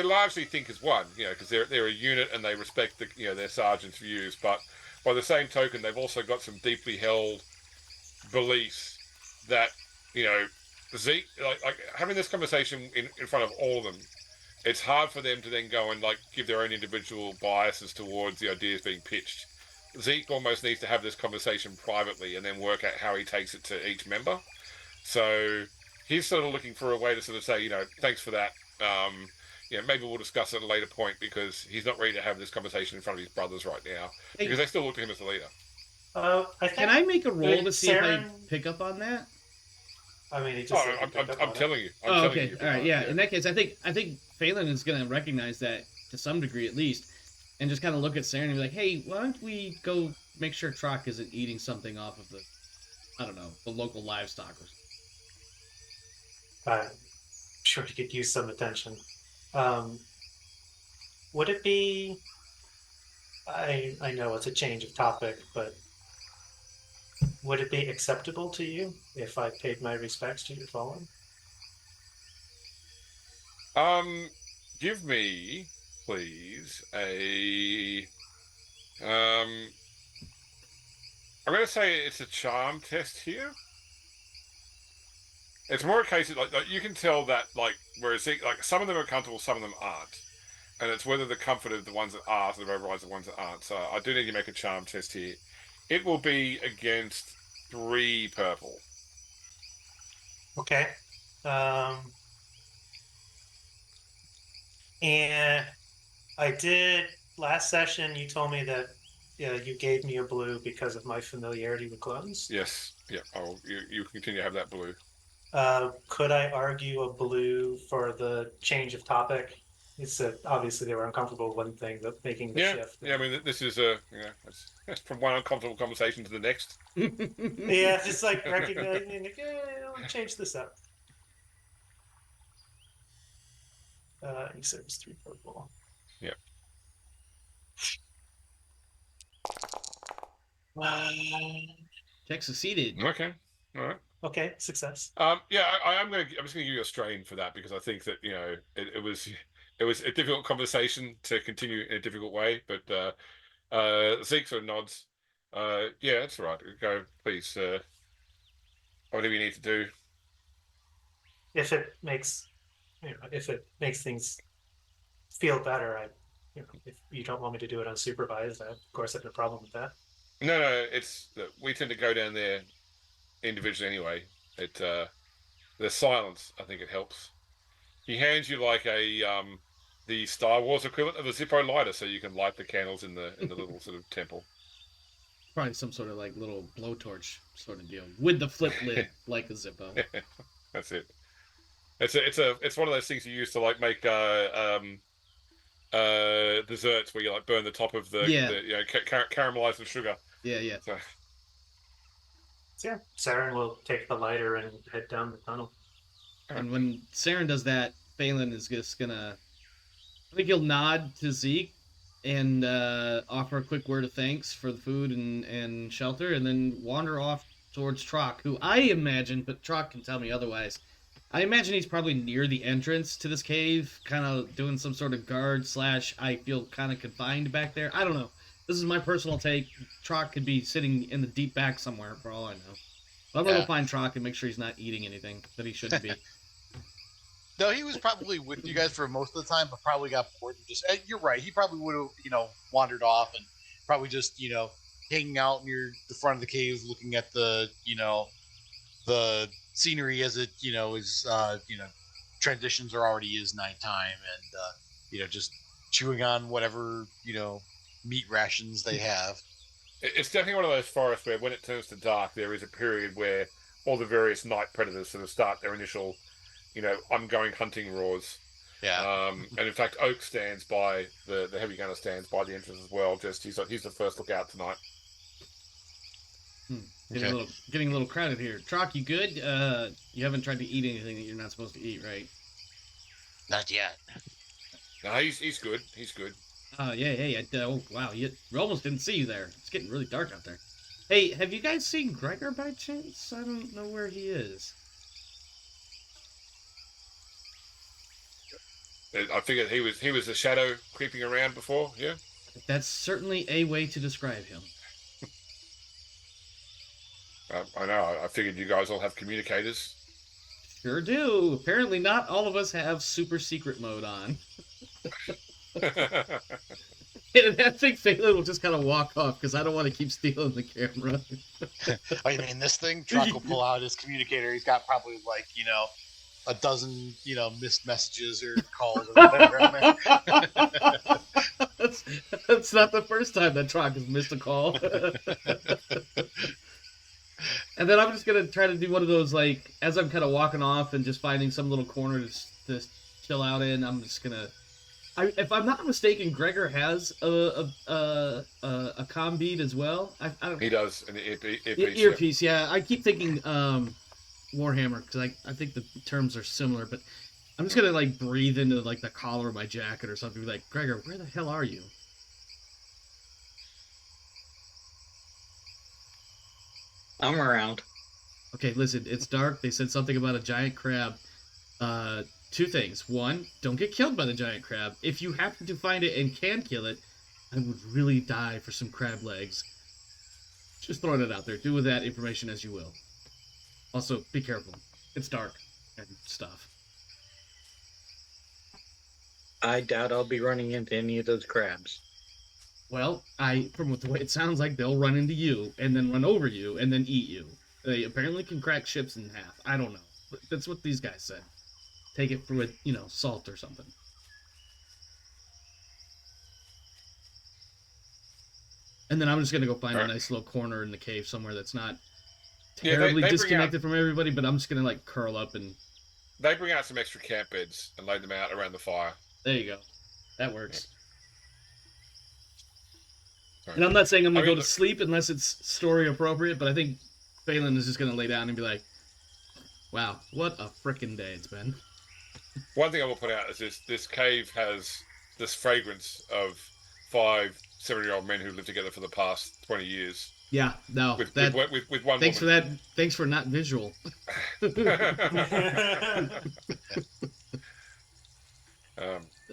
largely think as one, because they're a unit and they respect their sergeant's views, but by the same token, they've also got some deeply held beliefs that, Zeke, like having this conversation in front of all of them, it's hard for them to then go and give their own individual biases towards the ideas being pitched. Zeke almost needs to have this conversation privately and then work out how he takes it to each member. So he's sort of looking for a way to sort of say, thanks for that. Maybe we'll discuss it at a later point, because he's not ready to have this conversation in front of his brothers right now, because they still look to him as the leader. Can I make a roll to see if they pick up on that? I mean, I'm telling you. Okay. All right. Yeah. In that case, I think Feylon is going to recognize that to some degree at least, and just kind of look at Seren and be like, "Hey, why don't we go make sure Trokk isn't eating something off of the local livestock?" I'm sure he could use some attention. Would it be? I know it's a change of topic, but would it be acceptable to you if I paid my respects to your fallen? Give me, please, I'm going to say it's a charm test here. It's more a case of like you can tell that whereas like some of them are comfortable, some of them aren't, and it's whether the comfort of the ones that are sort of overrides the ones that aren't. So I do need to make a charm test here. It will be against 3 purple. Okay. And I did last session. You told me that you gave me a blue because of my familiarity with clones. Yes. Yeah. You continue to have that blue. Could I argue a blue for the change of topic? It's that obviously they were uncomfortable with one thing, but making the shift. Yeah, I mean, this is it's from one uncomfortable conversation to the next. Yeah, just like recognizing, like, I'll change this up. You said it was 3 purple. Yeah. Check succeeded. Okay. All right. Okay, success. Yeah, I'm just gonna give you a strain for that because I think that it was a difficult conversation to continue in a difficult way, but Zeke sort of nods. Yeah, that's all right. Go, please. Whatever you need to do. If it makes things feel better, if you don't want me to do it unsupervised, I of course have no problem with that. No, we tend to go down there individually anyway. The silence, I think it helps. He hands you like the Star Wars equivalent of a Zippo lighter, so you can light the candles in the little sort of temple. Probably some sort of like little blowtorch sort of deal with the flip lid, like a Zippo. That's it. It's one of those things you use to like make desserts where you like burn the top of the caramelize the sugar. Yeah. So yeah, Seren will take the lighter and head down the tunnel. And when Seren does that, Feylon is just gonna, I think he'll nod to Zeke and offer a quick word of thanks for the food and shelter, and then wander off towards Trokk, who I imagine, but Trokk can tell me otherwise, I imagine he's probably near the entrance to this cave, kind of doing some sort of guard / I feel kind of confined back there. I don't know. This is my personal take. Trokk could be sitting in the deep back somewhere, for all I know. But I'm going to find Trokk and make sure he's not eating anything that he shouldn't be. No, he was probably with you guys for most of the time, but probably got bored and just. You're right. He probably would have, wandered off and probably just, hanging out near the front of the cave, looking at the, the scenery as it, is, transitions are already is nighttime, and just chewing on whatever, meat rations they have. It's definitely one of those forests where when it turns to dark, there is a period where all the various night predators sort of start their initial, I'm going hunting roars. Yeah. And in fact, Oak stands by the heavy gunner stands by the entrance as well. Just he's the first lookout tonight. Getting a little crowded here. Trokk, you good? You haven't tried to eat anything that you're not supposed to eat, right? Not yet. No, he's good. He's good. Yeah. Oh, wow. We almost didn't see you there. It's getting really dark out there. Hey, have you guys seen Gregor by chance? I don't know where he is. I figured he was a shadow creeping around before. Yeah. That's certainly a way to describe him. I know. I figured you guys all have communicators. Sure do. Apparently not all of us have super secret mode on. And I think Feylon will just kind of walk off because I don't want to keep stealing the camera. Oh, you mean this thing? Trokk will pull out his communicator. He's got probably like, a dozen, missed messages or calls or whatever. That's not the first time that Trokk has missed a call. And then I'm just going to try to do one of those, like, as I'm kind of walking off and just finding some little corner to chill out in, I'm just going to... if I'm not mistaken, Gregor has a comm bead as well. I don't. He does an earpiece. Yeah, I keep thinking Warhammer because I think the terms are similar. But I'm just gonna like breathe into like the collar of my jacket or something. Be like, Gregor, where the hell are you? I'm around. Okay, listen, it's dark. They said something about a giant crab. 2 things. 1, don't get killed by the giant crab. If you happen to find it and can kill it, I would really die for some crab legs. Just throwing it out there. Do with that information as you will. Also, be careful. It's dark and stuff. I doubt I'll be running into any of those crabs. Well, from the way it sounds like, they'll run into you and then run over you and then eat you. They apparently can crack ships in half. I don't know. But that's what these guys said. Take it with, salt or something. And then I'm just going to go find a nice little corner in the cave somewhere that's not terribly disconnected from everybody, but I'm just going to, like, curl up and... They bring out some extra camp beds and lay them out around the fire. There you go. That works. Yeah. And I'm not saying I'm going to go to sleep unless it's story appropriate, but I think Feylon is just going to lay down and be like, wow, what a frickin' day it's been. One thing I will point out is this cave has this fragrance of 5 7-year-old men who lived together for the past 20 years. Yeah, no. With one thanks woman. for that. Thanks for not visual.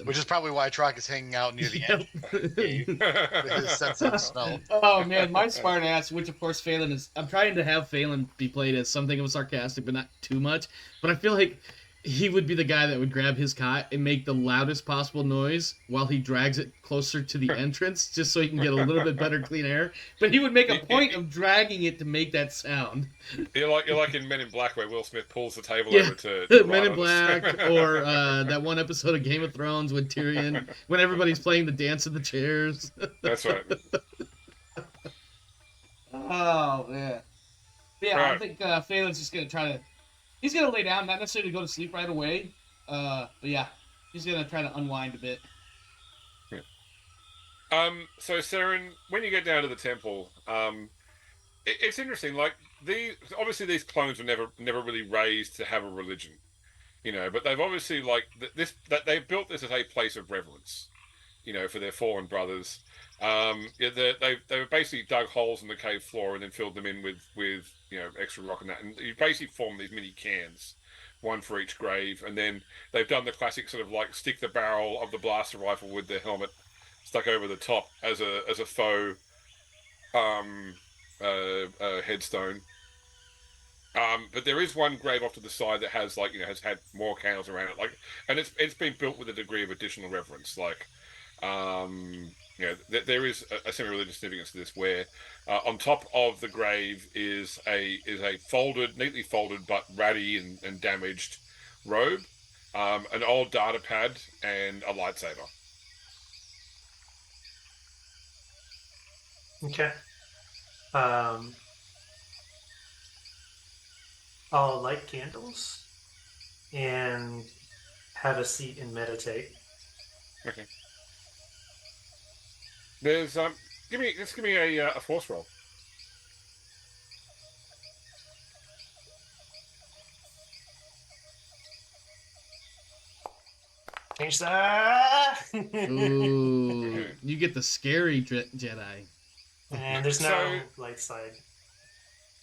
Which is probably why Trokk is hanging out near the end. With his sense of smell. Oh man, my smart ass, which of course Feylon is. I'm trying to have Feylon be played as something of sarcastic, but not too much. But I feel like he would be the guy that would grab his cot and make the loudest possible noise while he drags it closer to the entrance, just so he can get a little bit better clean air. But he would make a point of dragging it to make that sound. You're like in Men in Black, where Will Smith pulls the table over to Men in Black, or that one episode of Game of Thrones with Tyrion, when everybody's playing the dance of the chairs. That's right. Oh man. Yeah, Right. I think Feylon's just gonna try to. He's gonna lay down, not necessarily to go to sleep right away. But yeah, he's gonna try to unwind a bit. Yeah. So Seren, when you get down to the temple, it's interesting. Like obviously these clones were never really raised to have a religion, But they've obviously they've built this as a place of reverence, for their fallen brothers. They basically dug holes in the cave floor and then filled them in with extra rock and that, and you basically form these mini cans, one for each grave, and then they've done the classic sort of like stick the barrel of the blaster rifle with the helmet stuck over the top as a faux headstone. But there is one grave off to the side that has has had more candles around it, and it's been built with a degree of additional reverence, there is a semi-religious significance to this, where on top of the grave is a neatly folded but ratty and damaged robe, an old data pad, and a lightsaber. Okay. I'll light candles and have a seat and meditate. Okay. There's give me a force roll. Change that. Ooh, you get the scary Jedi. And there's no light side.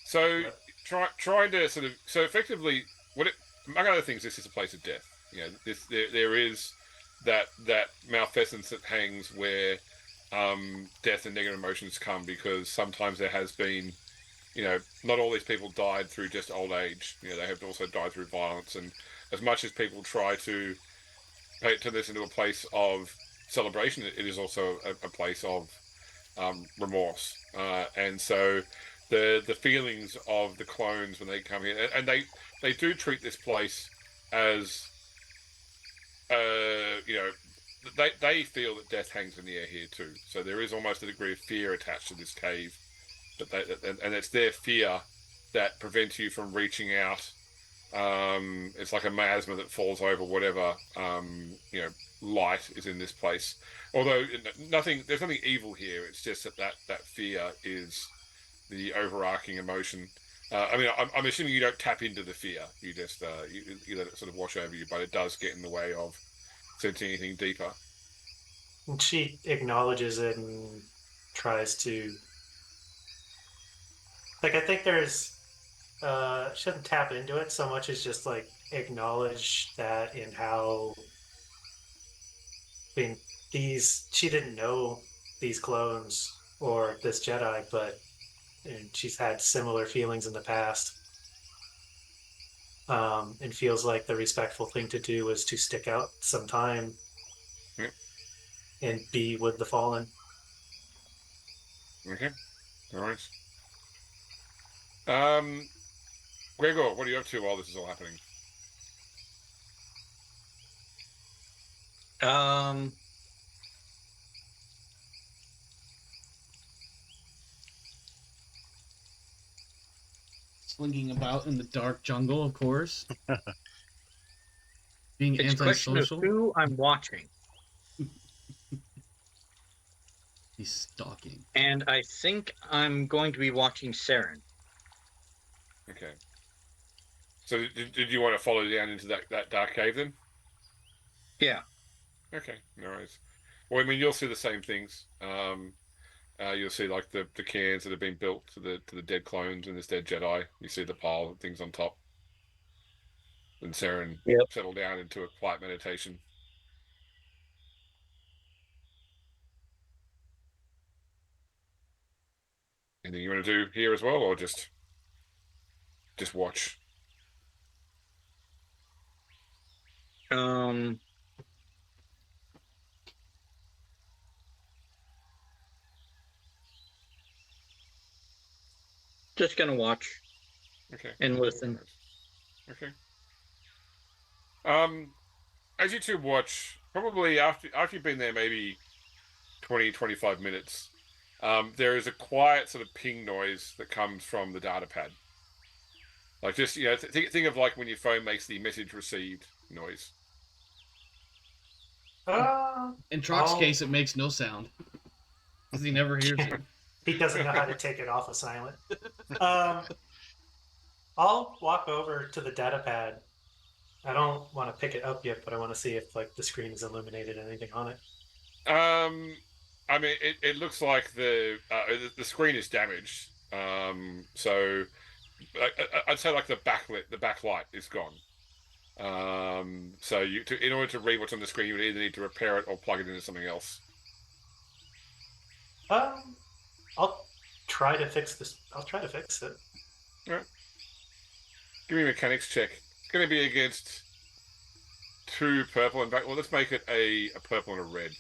So trying to sort of effectively among other things, this is a place of death. There is that malfeasance that hangs where death and negative emotions come, because sometimes there has been, not all these people died through just old age. They have also died through violence, and as much as people try to turn this into a place of celebration, it is also a place of remorse, and so the feelings of the clones when they come here, and they do treat this place as they feel that death hangs in the air here too. So there is almost a degree of fear attached to this cave, and it's their fear that prevents you from reaching out. It's like a miasma that falls over whatever light is in this place. Although there's nothing evil here. It's just that fear is the overarching emotion. I'm assuming you don't tap into the fear. You just you let it sort of wash over you, but it does get in the way of sensing anything deeper. And she acknowledges it and tries to. I think there's. She doesn't tap into it so much as just acknowledge that in how. She didn't know these clones or this Jedi, but and she's had similar feelings in the past. And feels like the respectful thing to do is to stick out some time and be with the fallen. Okay. All right. Gregor, what are you up to while this is all happening? Slinging about in the dark jungle, of course. Being It's a question of antisocial. who I'm watching. He's stalking. And I think I'm going to be watching Seren. Okay. So did you want to follow down into that dark cave then? Yeah. Okay, no worries. Well, I mean, you'll see the same things. You'll see like the cairns that have been built to the dead clones and this dead Jedi. You see the pile of things on top. And Seren settle down into a quiet meditation. Anything you want to do here as well, or just watch? Just gonna watch. Okay. And listen. Okay. As you two watch, probably after you've been there maybe 20, 25 minutes, there is a quiet sort of ping noise that comes from the data pad. Like just, think of like when your phone makes the message received noise. In Trokk's case, it makes no sound. Because he never hears it. He doesn't know how to take it off of silent. I'll walk over to the data pad. I don't want to pick it up yet, but I want to see if like the screen is illuminated, anything on it. I mean, it looks like the screen is damaged. So I'd say like the backlight is gone. So in order to read what's on the screen, you would either need to repair it or plug it into something else. I'll try to fix this. I'll try to fix it. All right. Give me a mechanics check. It's going to be against 2 purple and back. Well, let's make it a purple and a red.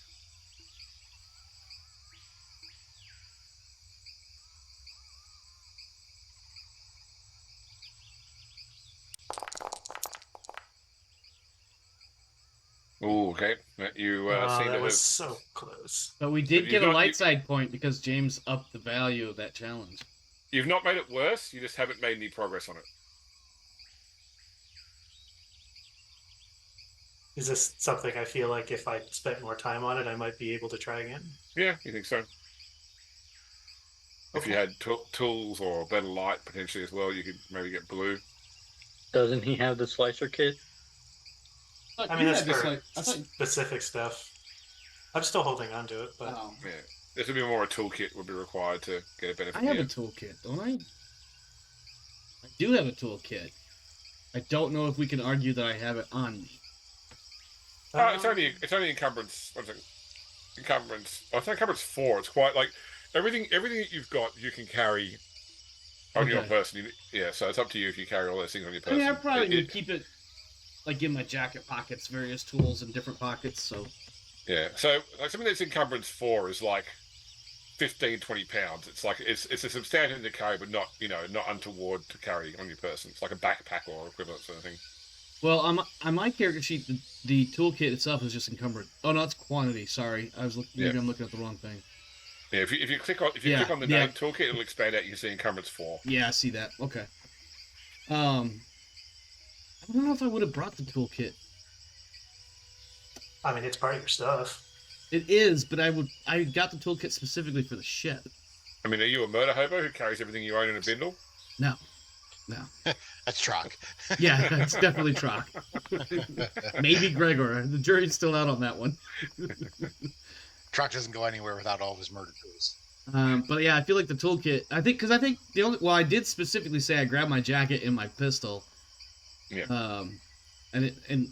Oh, okay. You seem that to was have... so close. But we did get a light side point because James upped the value of that challenge. You've not made it worse. You just haven't made any progress on it. Is this something I feel like if I spent more time on it, I might be able to try again? Yeah, you think so? Okay. If you had tools or better light potentially as well, you could maybe get blue. Doesn't he have the slicer kit? I mean, that's for specific stuff. I'm still holding on to it, but... Yeah. This would be more a toolkit would be required to get a benefit. I have a toolkit, don't I? I do have a toolkit. I don't know if we can argue that I have it on me. It's only encumbrance. What's it? Encumbrance. Oh, it's not encumbrance 4. It's quite like everything that you've got you can carry on your person. Yeah, so it's up to you if you carry all those things on your person. I mean, I probably would keep it like in my jacket pockets, various tools in different pockets. So yeah, so like something that's encumbrance 4 is like 15, 20 pounds. It's like it's a substantive to carry, but not not untoward to carry on your person. It's like a backpack or equivalent sort of thing. Well, on my character sheet, the toolkit itself is just encumbered. Oh no, it's quantity. Sorry, maybe I'm looking at the wrong thing. Yeah, if you click on the name toolkit, it'll expand out. You can see encumbrance 4. Yeah, I see that. Okay. I don't know if I would have brought the toolkit. I mean, it's part of your stuff. It is, but I got the toolkit specifically for the ship. I mean, are you a murder hobo who carries everything you own in a bindle? No. That's Trokk. Yeah, that's definitely Trokk. Maybe Gregor. The jury's still out on that one. Trokk doesn't go anywhere without all of his murder tools. But yeah, I feel like the toolkit. I think I did specifically say I grabbed my jacket and my pistol. Yeah. And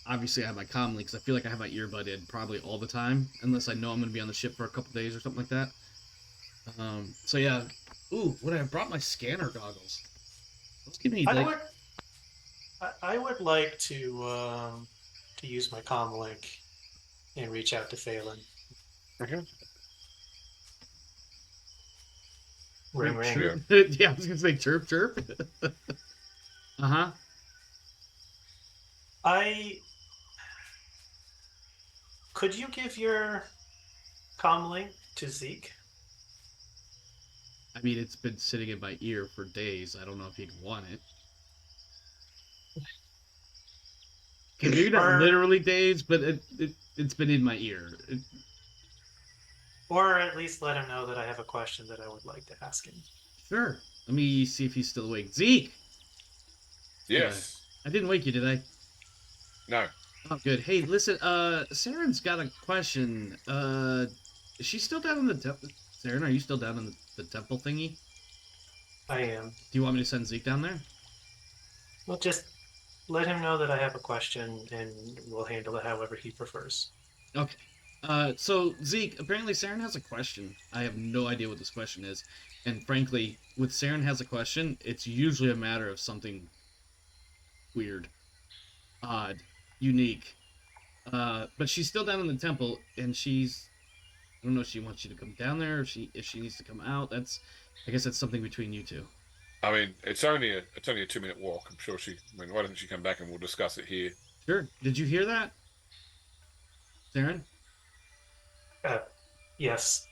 obviously I have my comm because I feel like I have my earbud in probably all the time, unless I know I'm going to be on the ship for a couple days or something like that. So yeah, Ooh, would I have brought my scanner goggles? Let's give me I would like to use my comm link and reach out to Feylon. Okay. Ring, ring. Chirp. Yeah, I was gonna say chirp, chirp. Uh-huh. Could you give your comm link to Zeke? I mean, it's been sitting in my ear for days. I don't know if he'd want it. Okay, maybe not literally days, but it's been in my ear. Or at least let him know that I have a question that I would like to ask him. Sure. Let me see if he's still awake. Zeke! Yes. I didn't wake you, did I? No. Oh, good. Hey, listen, Seren's got a question. Is she still down in the temple? Seren, are you still down in the temple thingy? I am. Do you want me to send Zeke down there? Well, just let him know that I have a question, and we'll handle it however he prefers. Okay. So, Zeke, apparently Seren has a question. I have no idea what this question is. And frankly, with Seren has a question, it's usually a matter of something weird, odd, unique. But she's still down in the temple, and I don't know if she wants you to come down there, or if she needs to come out. I guess that's something between you two. I mean, it's only a 2-minute walk. I'm sure why doesn't she come back and we'll discuss it here? Sure. Did you hear that, Seren? Yes.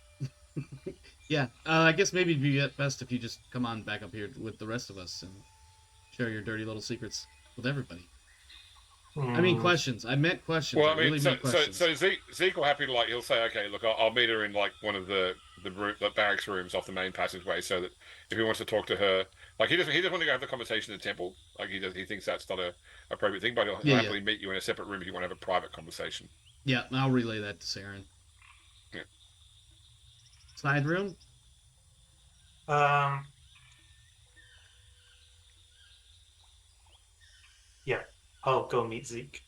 Yeah. I guess maybe it'd be best if you just come on back up here with the rest of us and share your dirty little secrets with everybody. I mean questions. I meant questions. Well, I mean, really meant questions. so Zeke will happy to he'll say, okay, look, I'll meet her in one of the barracks rooms off the main passageway, so that if he wants to talk to her, he doesn't want to go have the conversation in the temple. He thinks that's not a appropriate thing, but he'll happily meet you in a separate room if you want to have a private conversation. Yeah, I'll relay that to Seren. Yeah. Side room. Yeah. I'll go meet Zeke.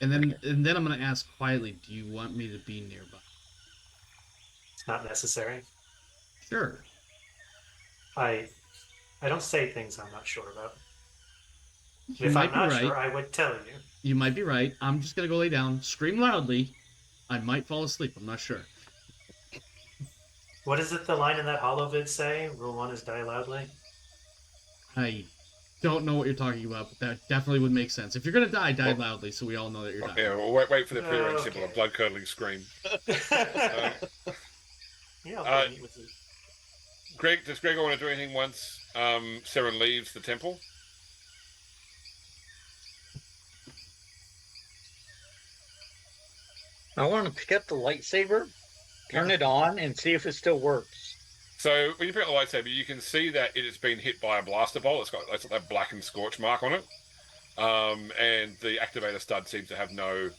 And then I'm gonna ask quietly, do you want me to be nearby? It's not necessary. Sure. I don't say things I'm not sure about. You If might I'm be not right. sure, I would tell you. You might be right. I'm just gonna go lay down, scream loudly. I might fall asleep. I'm not sure. What is it the line in that holovid say? Rule 1 is die loudly? I don't know what you're talking about, but that definitely would make sense. If you're gonna die, die loudly, so we all know that you're dying. Yeah, well, wait for the prearranged symbol, a blood-curdling scream. Yeah, I'll go meet with Zeke. Does Gregor want to do anything once Seren leaves the temple? I want to pick up the lightsaber, turn it on, and see if it still works. So when you pick up the lightsaber, you can see that it has been hit by a blaster bolt. It's got that blackened scorch mark on it, and the activator stud seems to have no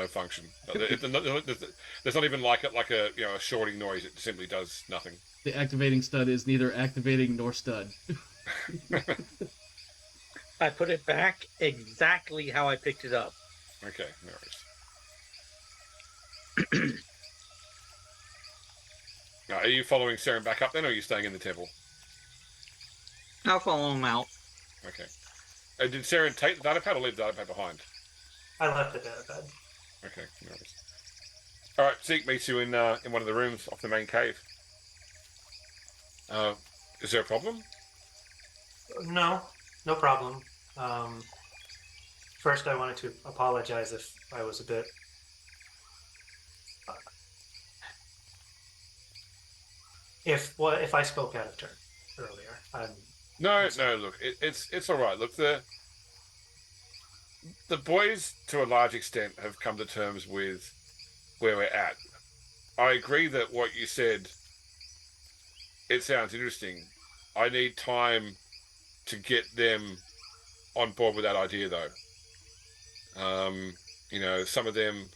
function. There's not even like a shorting noise. It simply does nothing. The activating stud is neither activating nor stud. I put it back exactly how I picked it up. Okay, no worries. Now, are you following Seren back up then, or are you staying in the temple? I'll follow him out. Okay. Did Seren take the data pad or leave the data pad behind? I left the data pad. Okay, no worries. All right, Zeke meets you in one of the rooms off the main cave. Is there a problem? No problem. First, I wanted to apologize if I was a bit. If I spoke out of turn earlier, No. Look, it's all right. Look, the boys to a large extent have come to terms with where we're at. I agree that what you said, it sounds interesting. I need time to get them on board with that idea, though. Some of them,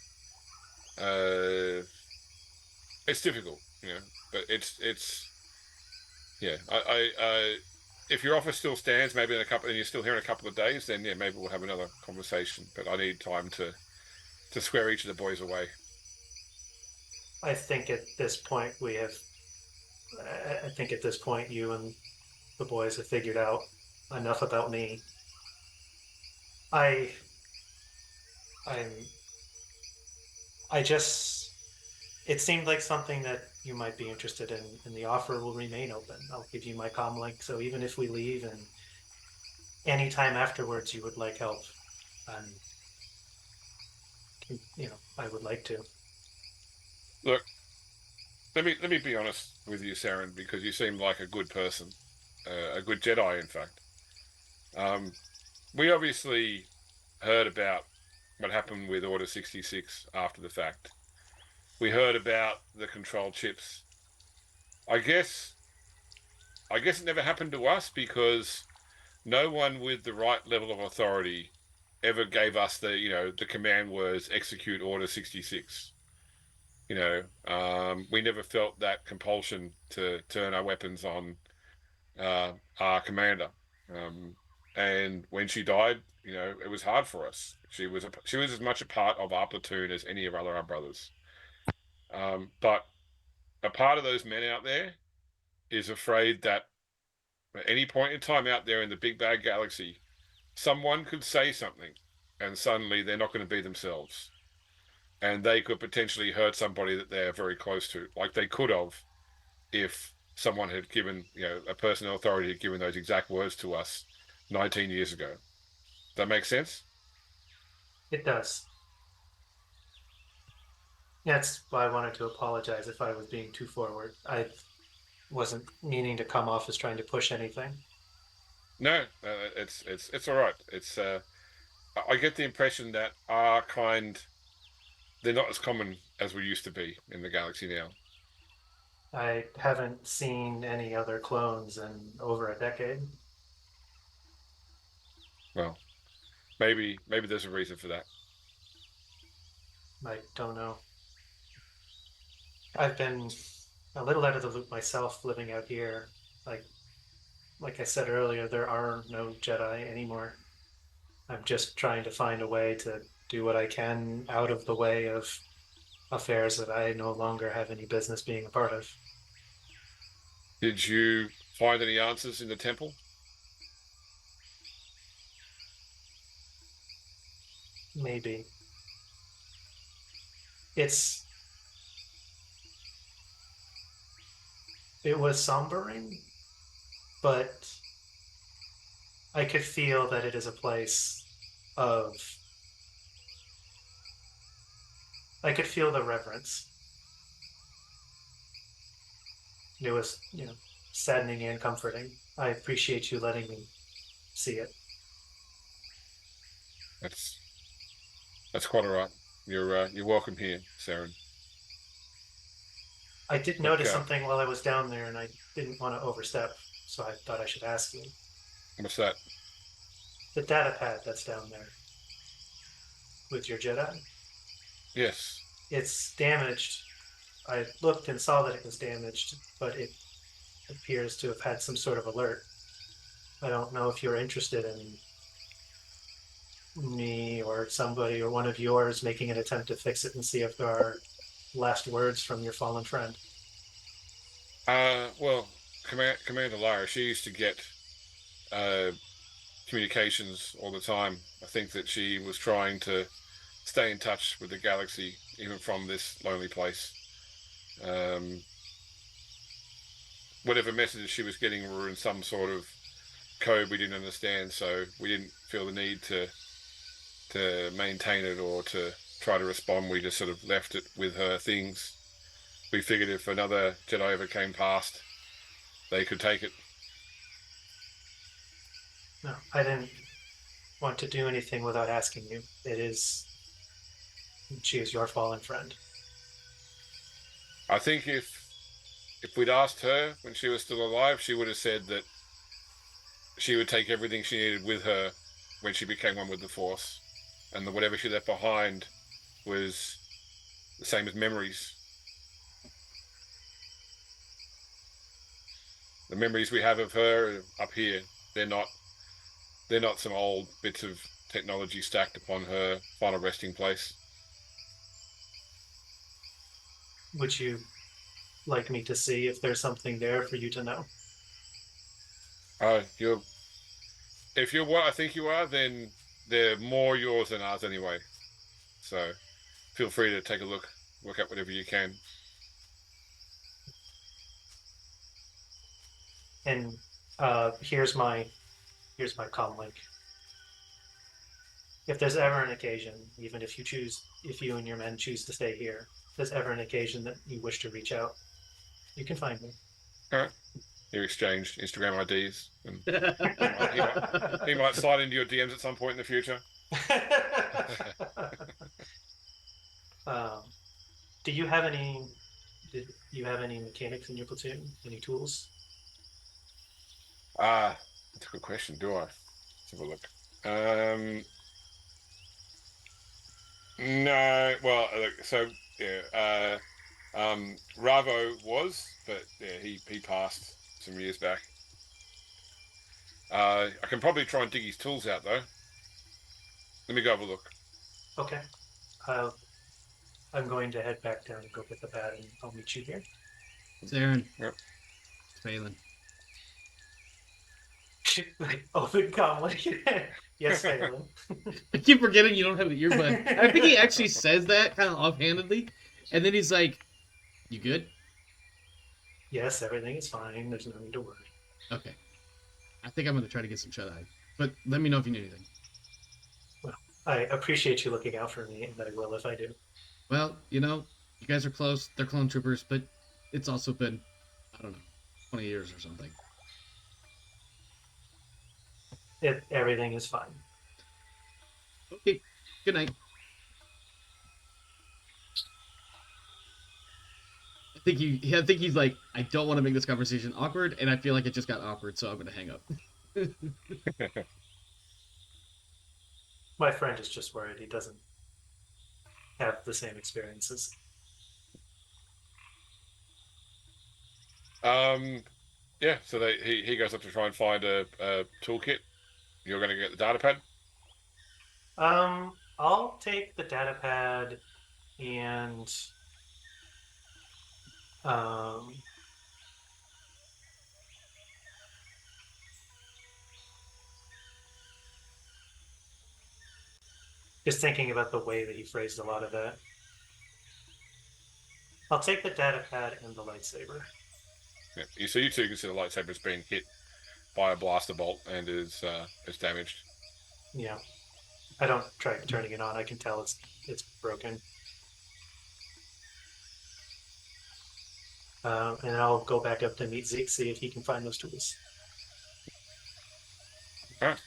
it's difficult, but it's yeah. I if your offer still stands, maybe and you're still here in a couple of days, then yeah, maybe we'll have another conversation. But I need time to square each of the boys away. I think at this point we have I think at this point, you and the boys have figured out enough about me. I, I'm, I just. It seemed like something that you might be interested in, and the offer will remain open. I'll give you my comm link, so even if we leave and anytime afterwards you would like help, um, I would like to. Look, let me be honest with you, Seren, because you seem like a good person, a good Jedi, in fact. We obviously heard about what happened with Order 66 after the fact. We heard about the control chips. I guess it never happened to us because no one with the right level of authority ever gave us the command words execute Order 66. We never felt that compulsion to turn our weapons on our commander. And when she died, it was hard for us. She was as much a part of our platoon as any of our brothers. But a part of those men out there is afraid that at any point in time out there in the big bad galaxy, someone could say something and suddenly they're not going to be themselves. And they could potentially hurt somebody that they're very close to, like they could have if someone had given, a person in authority had given those exact words to us 19 years ago. Does that make sense? It does. That's why I wanted to apologize if I was being too forward. I wasn't meaning to come off as trying to push anything. No, it's all right. I get the impression that our kind, they're not as common as we used to be in the galaxy now. I haven't seen any other clones in over a decade. Well, maybe there's a reason for that. I don't know. I've been a little out of the loop myself living out here. Like I said earlier, there are no Jedi anymore. I'm just trying to find a way to do what I can out of the way of affairs that I no longer have any business being a part of. Did you find any answers in the temple? Maybe. It was sombering, but I could feel that it is a place of. I could feel the reverence. It was, saddening and comforting. I appreciate you letting me see it. That's quite all right. You're welcome here, Seren. I did notice something while I was down there, and I didn't want to overstep, so I thought I should ask you. What's that? The data pad that's down there with your Jedi. Yes. It's damaged. I looked and saw that it was damaged, but it appears to have had some sort of alert. I don't know if you're interested in me or somebody or one of yours making an attempt to fix it and see if there are last words from your fallen friend. Well, Commander Lara, she used to get communications all the time. I think that she was trying to stay in touch with the galaxy, even from this lonely place. Whatever messages she was getting were in some sort of code we didn't understand, so we didn't feel the need to maintain it or to try to respond. We just sort of left it with her things. We figured if another Jedi ever came past, they could take it. No, I didn't want to do anything without asking you. She is your fallen friend. I think if we'd asked her when she was still alive, she would have said that she would take everything she needed with her when she became one with the Force, and that whatever she left behind was the same as memories. The memories we have of her up here, they're not some old bits of technology stacked upon her final resting place. Would you like me to see if there's something there for you to know? If you're what I think you are, then they're more yours than ours anyway. So feel free to take a look, work out whatever you can. And here's my comm link. If there's ever an occasion, even if you and your men choose to stay here, if there's ever an occasion that you wish to reach out, you can find me. All right. You exchange Instagram IDs. And he might slide into your DMs at some point in the future. Do you have any? Did you have any mechanics in your platoon? Any tools? That's a good question. Do I? Let's have a look. No. Well, so yeah. Ravo was, but yeah, he passed some years back. I can probably try and dig his tools out though. Let me go have a look. Okay. I'm going to head back down and go get the pad, and I'll meet you here. Seren. Yep. Feylon. Open comment. Yes, Feylon. I keep forgetting you don't have the earbud. I think he actually says that kind of offhandedly, and then he's like, "You good?" Yes, everything is fine. There's no need to worry. Okay. I think I'm gonna try to get some shut-eye, but let me know if you need anything. Well, I appreciate you looking out for me, and I will if I do. Well, you know, you guys are close. They're clone troopers, but it's also been, I don't know, 20 years or something. Everything is fine. Okay. Good night. I think he's like, I don't want to make this conversation awkward, and I feel like it just got awkward, so I'm gonna hang up. My friend is just worried he doesn't have the same experiences. Yeah. So he goes up to try and find a toolkit. You're going to get the data pad. I'll take the data pad and just thinking about the way that he phrased a lot of that. I'll take the data pad and the lightsaber. Yeah. So you two can see the lightsaber's been hit by a blaster bolt and is damaged. Yeah. I don't try turning it on. I can tell it's broken. And I'll go back up to meet Zeke, see if he can find those tools. Alright.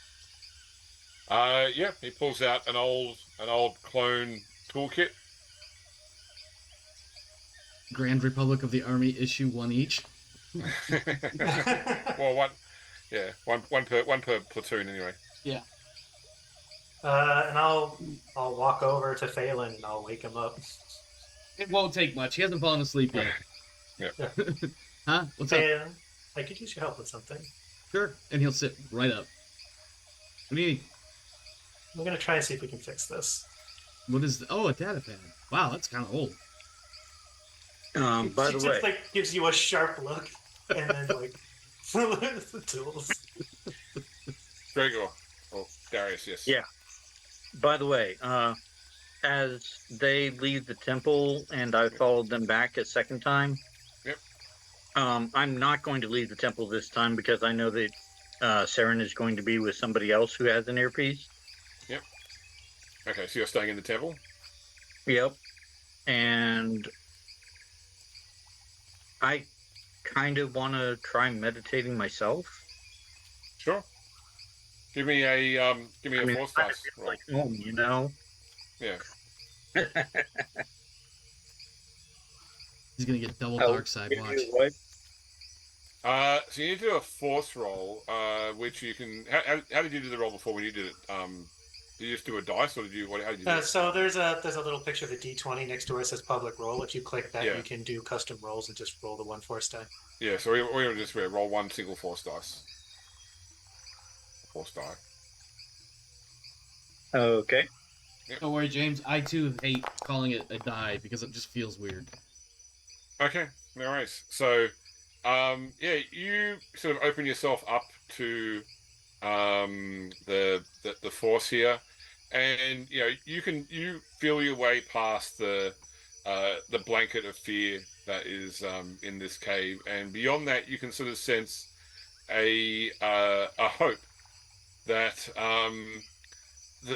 Yeah, he pulls out an old clone toolkit. Grand Republic of the Army, issue 1 each. Well, one per platoon anyway. Yeah. And I'll walk over to Feylon and I'll wake him up. It won't take much. He hasn't fallen asleep yet. Yeah. Huh? What's up? Feylon, I could use your help with something. Sure. And he'll sit right up. What do you need? I'm gonna try and see if we can fix this. What is a data pad. Wow, that's kind of old. By the She way, just like gives you a sharp look and then like the tools. Gregor. Oh, Darius, yes. Yeah. By the way, as they leave the temple and I followed them back a second time, Yep. I'm not going to leave the temple this time because I know that Seren is going to be with somebody else who has an earpiece. Yep. Okay, so you're staying in the temple? Yep. And I kind of want to try meditating myself. Sure. Give me a force dice roll. Like home, you know. Yeah. He's gonna get double dark side watch. So you need to do a force roll, which you can. How did you do the roll before when you did it? Did you just do a dice, or did you? How did you do it? So there's a little picture of a D20 next to where it says public roll. If you click that, Yeah. you can do custom rolls and just roll the one force die. Yeah. So we're gonna just roll one single force dice. Force die. Okay. Don't worry, James. I too hate calling it a die because it just feels weird. Okay. No worries. So, yeah, you sort of open yourself up to the force here, and you feel your way past the blanket of fear that is in this cave, and beyond that, you can sort of sense a hope that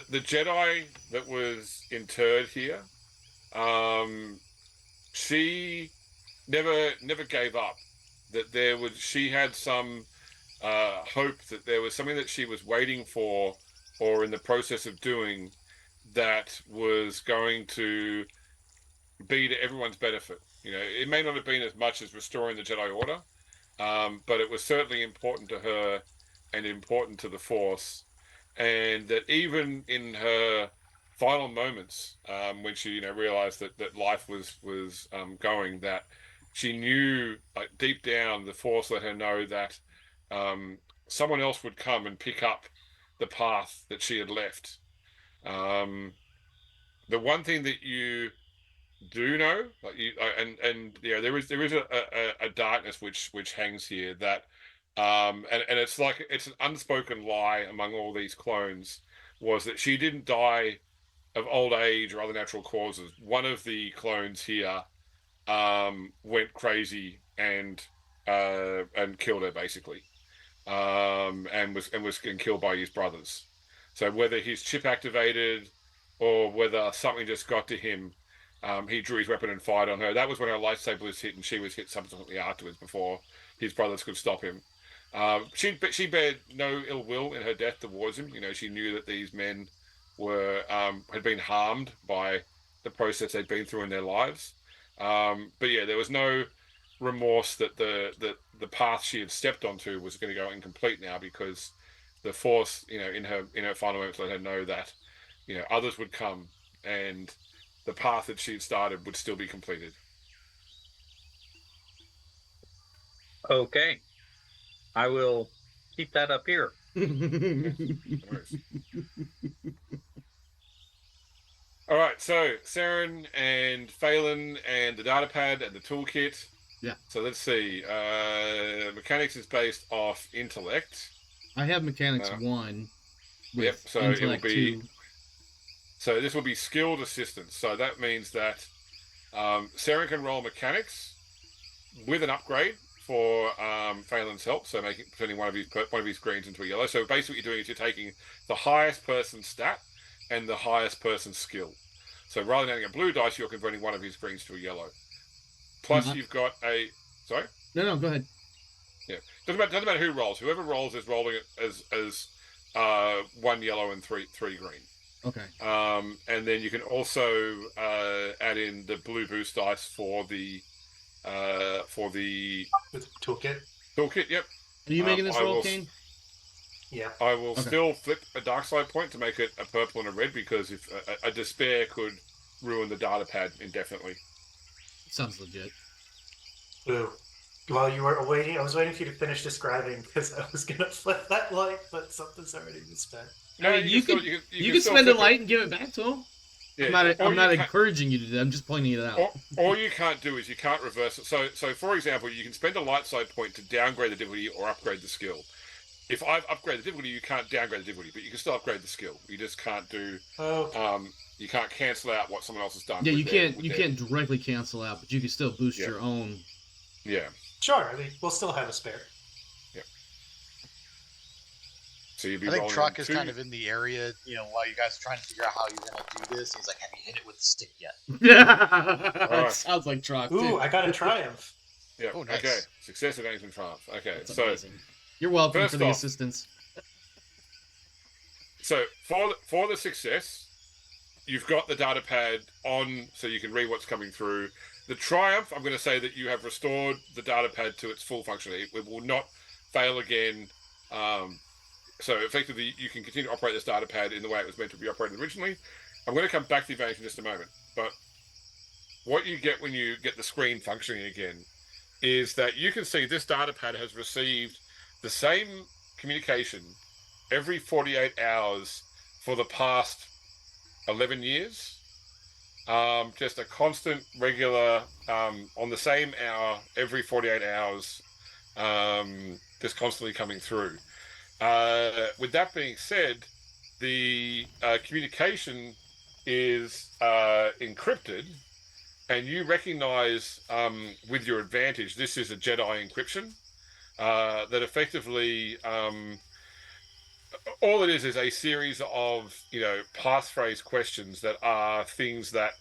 the Jedi that was interred here, she never gave up. That she had some hope that there was something that she was waiting for or in the process of doing that was going to be to everyone's benefit. It may not have been as much as restoring the Jedi Order, but it was certainly important to her and important to the Force, and that even in her final moments, when she realized that life was going, that she knew, like, deep down, the Force let her know that someone else would come and pick up the path that she had left. The one thing that you do know, like and there is a darkness which hangs here, that and it's like it's an unspoken lie among all these clones, was that she didn't die of old age or other natural causes. One of the clones here went crazy and killed her, basically, and was killed by his brothers. So whether his chip activated or whether something just got to him, he drew his weapon and fired on her. That was when her lightsaber was hit, and she was hit subsequently afterwards, before his brothers could stop him. She bared no ill will in her death towards him. She knew that these men had been harmed by the process they'd been through in their lives. But yeah, there was no remorse that the path she had stepped onto was going to go incomplete now, because the Force, in her final moments, let her know that others would come, and the path that she had started would still be completed. Okay, I will keep that up here. All right, so Seren and Feylon and the datapad and the toolkit. Yeah. So let's see. Mechanics is based off intellect. I have mechanics 1. Yep. So it will be. 2. So this will be skilled assistance. So that means that Seren can roll mechanics with an upgrade for Feylon's help. So turning one of his greens into a yellow. So basically, what you're doing is you're taking the highest person stat and the highest person skill. So rather than adding a blue dice, you're converting one of his greens to a yellow. Plus, you've got a. Sorry. No, go ahead. Yeah, doesn't matter who rolls. Whoever rolls is rolling it as 1 yellow and three green. Okay. And then you can also add in the blue boost dice for the With toolkit. toolkit. Yep. Are you making this roll, Kane? Yeah. I will still flip a dark side point to make it a purple and a red, because if a despair could ruin the data pad indefinitely. Sounds legit. Ooh. While you were waiting, I was waiting for you to finish describing, because I was gonna flip that light, but something's already been spent. No, you can spend a light and give it back to him. Yeah, I'm not encouraging you to do that. I'm just pointing it out. All you can't do is you can't reverse it. So for example, you can spend a light side point to downgrade the difficulty or upgrade the skill. If I've upgraded the difficulty, you can't downgrade the difficulty, but you can still upgrade the skill. You just can't do. You can't cancel out what someone else has done. Yeah, you can't directly cancel out, but you can still boost your own. Yeah. Sure. I mean, we'll still have a spare. Yeah. So you'd be. I think Trokk is kind of in the area, while you guys are trying to figure out how you're gonna do this. He's like, "Have you hit it with the stick yet?" Yeah. Right. Sounds like Trokk. Ooh, I got a triumph. Yeah. Oh, nice. Okay. Success advancement triumph. Okay. That's so amazing. You're welcome for the off, assistance. So for the success, you've got the data pad on, so you can read what's coming through. The triumph, I'm going to say that you have restored the data pad to its full functionality. It will not fail again. So effectively, you can continue to operate this data pad in the way it was meant to be operated originally. I'm going to come back to the advantage in just a moment. But what you get when you get the screen functioning again is that you can see this data pad has received the same communication every 48 hours for the past 11 years. just a constant, regular, on the same hour every 48 hours, just constantly coming through. With that being said, the communication is encrypted, and you recognize with your advantage this is a Jedi encryption that effectively all it is a series of passphrase questions that are things that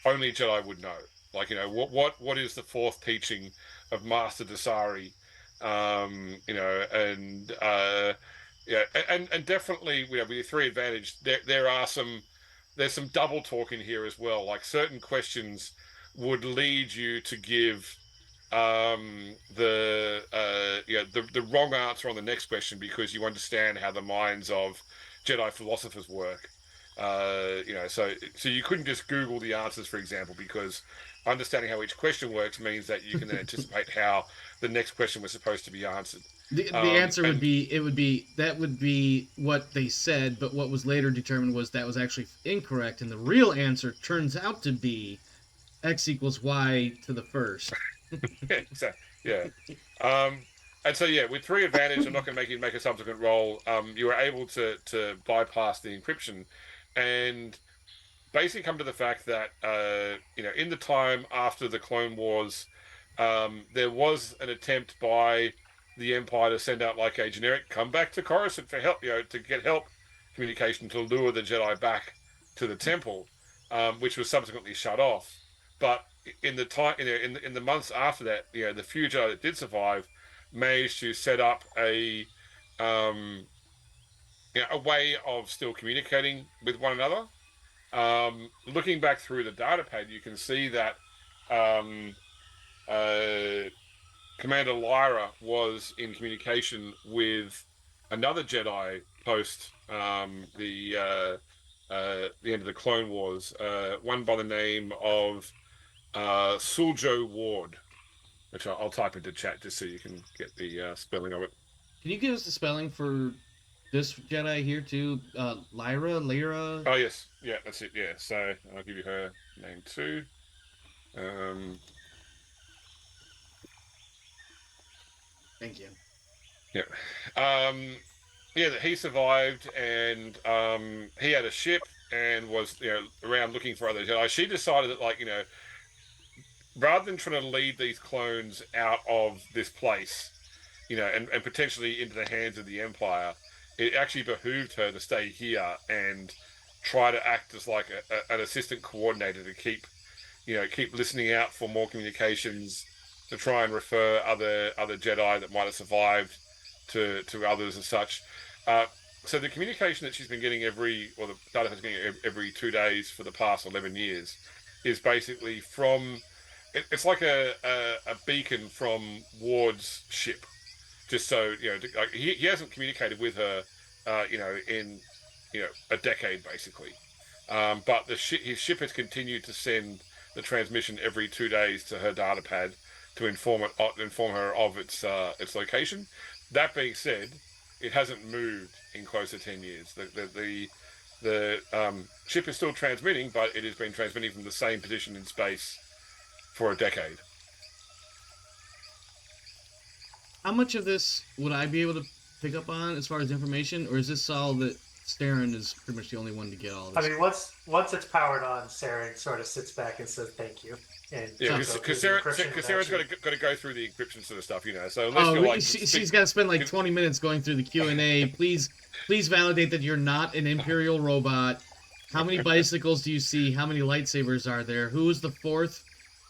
only Jedi would know. Like, what is the fourth teaching of Master Dasari? And and definitely, with your three advantage, there's some double talk in here as well. Like, certain questions would lead you to give the wrong answer on the next question because you understand how the minds of Jedi philosophers work. So you couldn't just Google the answers, for example, because understanding how each question works means that you can then anticipate how the next question was supposed to be answered. The answer would be that would be what they said, but what was later determined was that was actually incorrect, and the real answer turns out to be X equals Y to the first. Yeah. And so, with three advantage, I'm not going to make you make a subsequent roll. You were able to bypass the encryption and basically come to the fact that, in the time after the Clone Wars, there was an attempt by the Empire to send out like a generic comeback to Coruscant for help, to get help communication to lure the Jedi back to the temple, which was subsequently shut off. But in the time, in the months after that, the few Jedi that did survive managed to set up a way of still communicating with one another. Looking back through the data pad, you can see that Commander Lyra was in communication with another Jedi post the end of the Clone Wars, one by the name of Suljo Ward, which I'll type into chat just so you can get the spelling of it. Can you give us the spelling for this Jedi here too? Lyra? Oh yes, yeah, that's it. Yeah, so I'll give you her name too. Thank you. Yeah, that he survived, and he had a ship and was around looking for other Jedi. She decided that rather than trying to lead these clones out of this place, and potentially into the hands of the Empire, it actually behooved her to stay here and try to act as like an assistant coordinator to keep listening out for more communications, to try and refer other Jedi that might have survived to others and such. So the communication that she's been getting the data has been getting every 2 days for the past 11 years is basically from. It's like a beacon from Ward's ship, just so he hasn't communicated with her, in a decade basically, but his ship has continued to send the transmission every 2 days to her data pad to inform her of its location. That being said, it hasn't moved in close to 10 years. The ship is still transmitting, but it has been transmitting from the same position in space for a decade. How much of this would I be able to pick up on as far as information, or is this all that Seren is pretty much the only one to get all this? I mean, once it's powered on, Seren sort of sits back and says thank you. Because Seren's got to go through the encryption sort of stuff, So she's got to spend 20 minutes going through the Q&A. Please validate that you're not an Imperial robot. How many bicycles do you see? How many lightsabers are there? Who is the fourth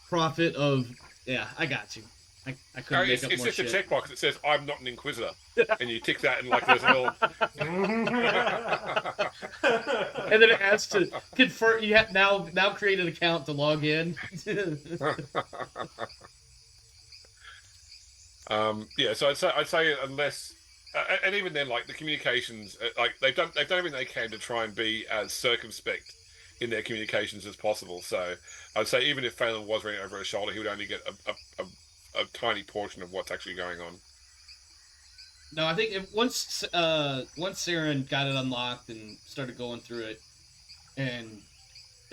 prophet of? Yeah, I got you. I couldn't make up more shit. It's just a checkbox that says I'm not an Inquisitor, and you tick that, and there's a little. And then it asks to confirm. You have now create an account to log in. So I'd say unless, and even then, the communications, they've done everything they can to try and be as circumspect in their communications as possible. So I'd say even if Feylon was running over his shoulder, he would only get a tiny portion of what's actually going on. No, I think once Seren got it unlocked and started going through it, and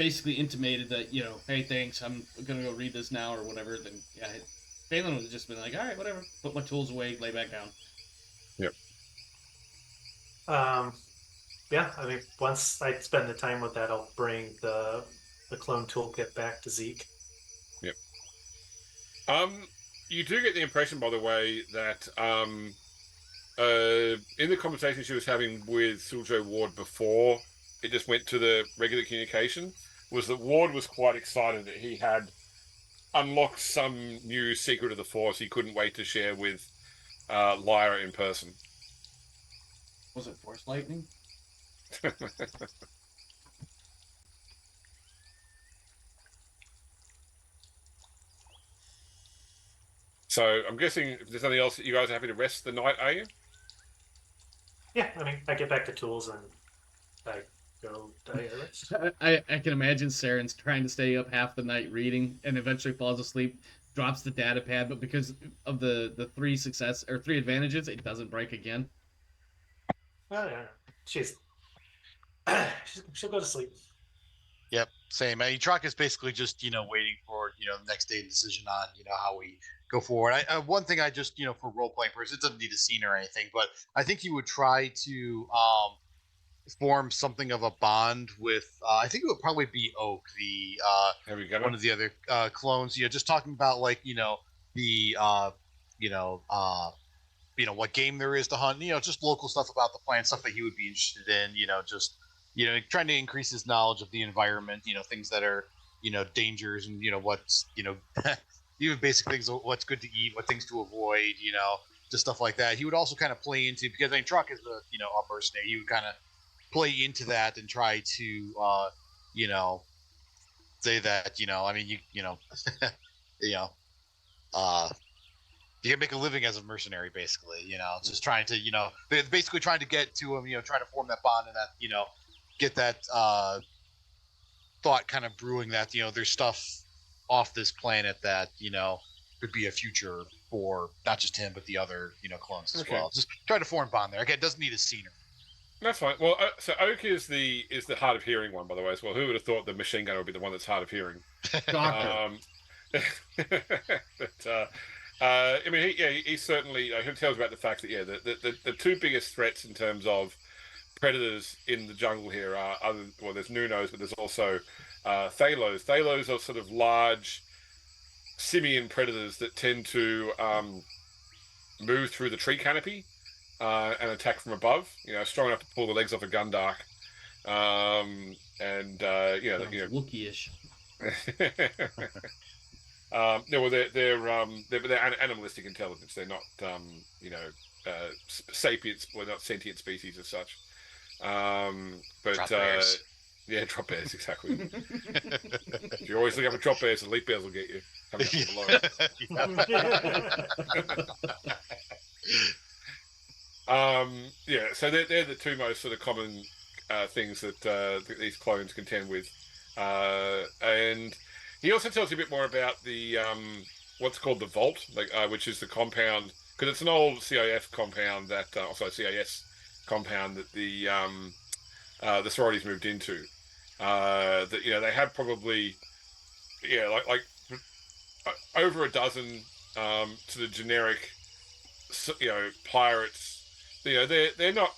basically intimated that, hey, thanks, I'm gonna go read this now or whatever, then yeah, Feylon would have just been like, all right, whatever, put my tools away, lay back down. Yep. Yeah, I mean, once I spend the time with that, I'll bring the clone toolkit back to Zeke. Yep. You do get the impression, by the way, that in the conversation she was having with Suzhou Ward before it just went to the regular communication, was that Ward was quite excited that he had unlocked some new secret of the Force he couldn't wait to share with Lyra in person. Was it Force Lightning? So I'm guessing if there's nothing else, you guys are happy to rest the night, are you? Yeah, I mean, I get back to tools and I go rest. I can imagine Seren's trying to stay up half the night reading and eventually falls asleep, drops the data pad, but because of the three advantages, it doesn't break again. Well, yeah, she'll go to sleep. Yep, same. I mean, Trokk is basically just waiting for the next day decision on how we go forward. One thing I just for role playing purposes, it doesn't need a scene or anything, but I think he would try to form something of a bond with. I think it would probably be Oak, the one of the other clones. Just talking about like the what game there is to hunt. Just local stuff about the planet, stuff that he would be interested in. Just trying to increase his knowledge of the environment, things that are, dangers and, what's, even basic things, what's good to eat, what things to avoid, just stuff like that. He would also kind of play into, because I mean, Trokk is a mercenary, he would kind of play into that and try to, say that, I mean, you can make a living as a mercenary, basically, just trying to, basically trying to get to him, trying to form that bond and that, get that thought kind of brewing that there's stuff off this planet that could be a future for not just him but the other clones as well. Just try to form bond there. Okay, it doesn't need a scenery. That's fine. Well, so Oak is the hard of hearing one, by the way, as well. Who would have thought the machine gun would be the one that's hard of hearing? Doctor. But I mean, he certainly he tells about the fact that the two biggest threats in terms of predators in the jungle here are there's Nunos, but there's also Thalos. Thalos are sort of large simian predators that tend to move through the tree canopy and attack from above. Strong enough to pull the legs off a Gundark. Wookiee-ish. They're animalistic intelligence. They're not sapients, well, not sentient species as such. But drop bears. Yeah, drop bears, exactly. If you're always looking for drop bears, the leap bears will get you. Coming up below. So they're the two most sort of common things that these clones contend with. And he also tells you a bit more about the what's called the Vault, which is the compound, because it's an old CIF compound that also CIS compound that the sororities moved into. That they had probably like over a dozen to the generic pirates. They're not.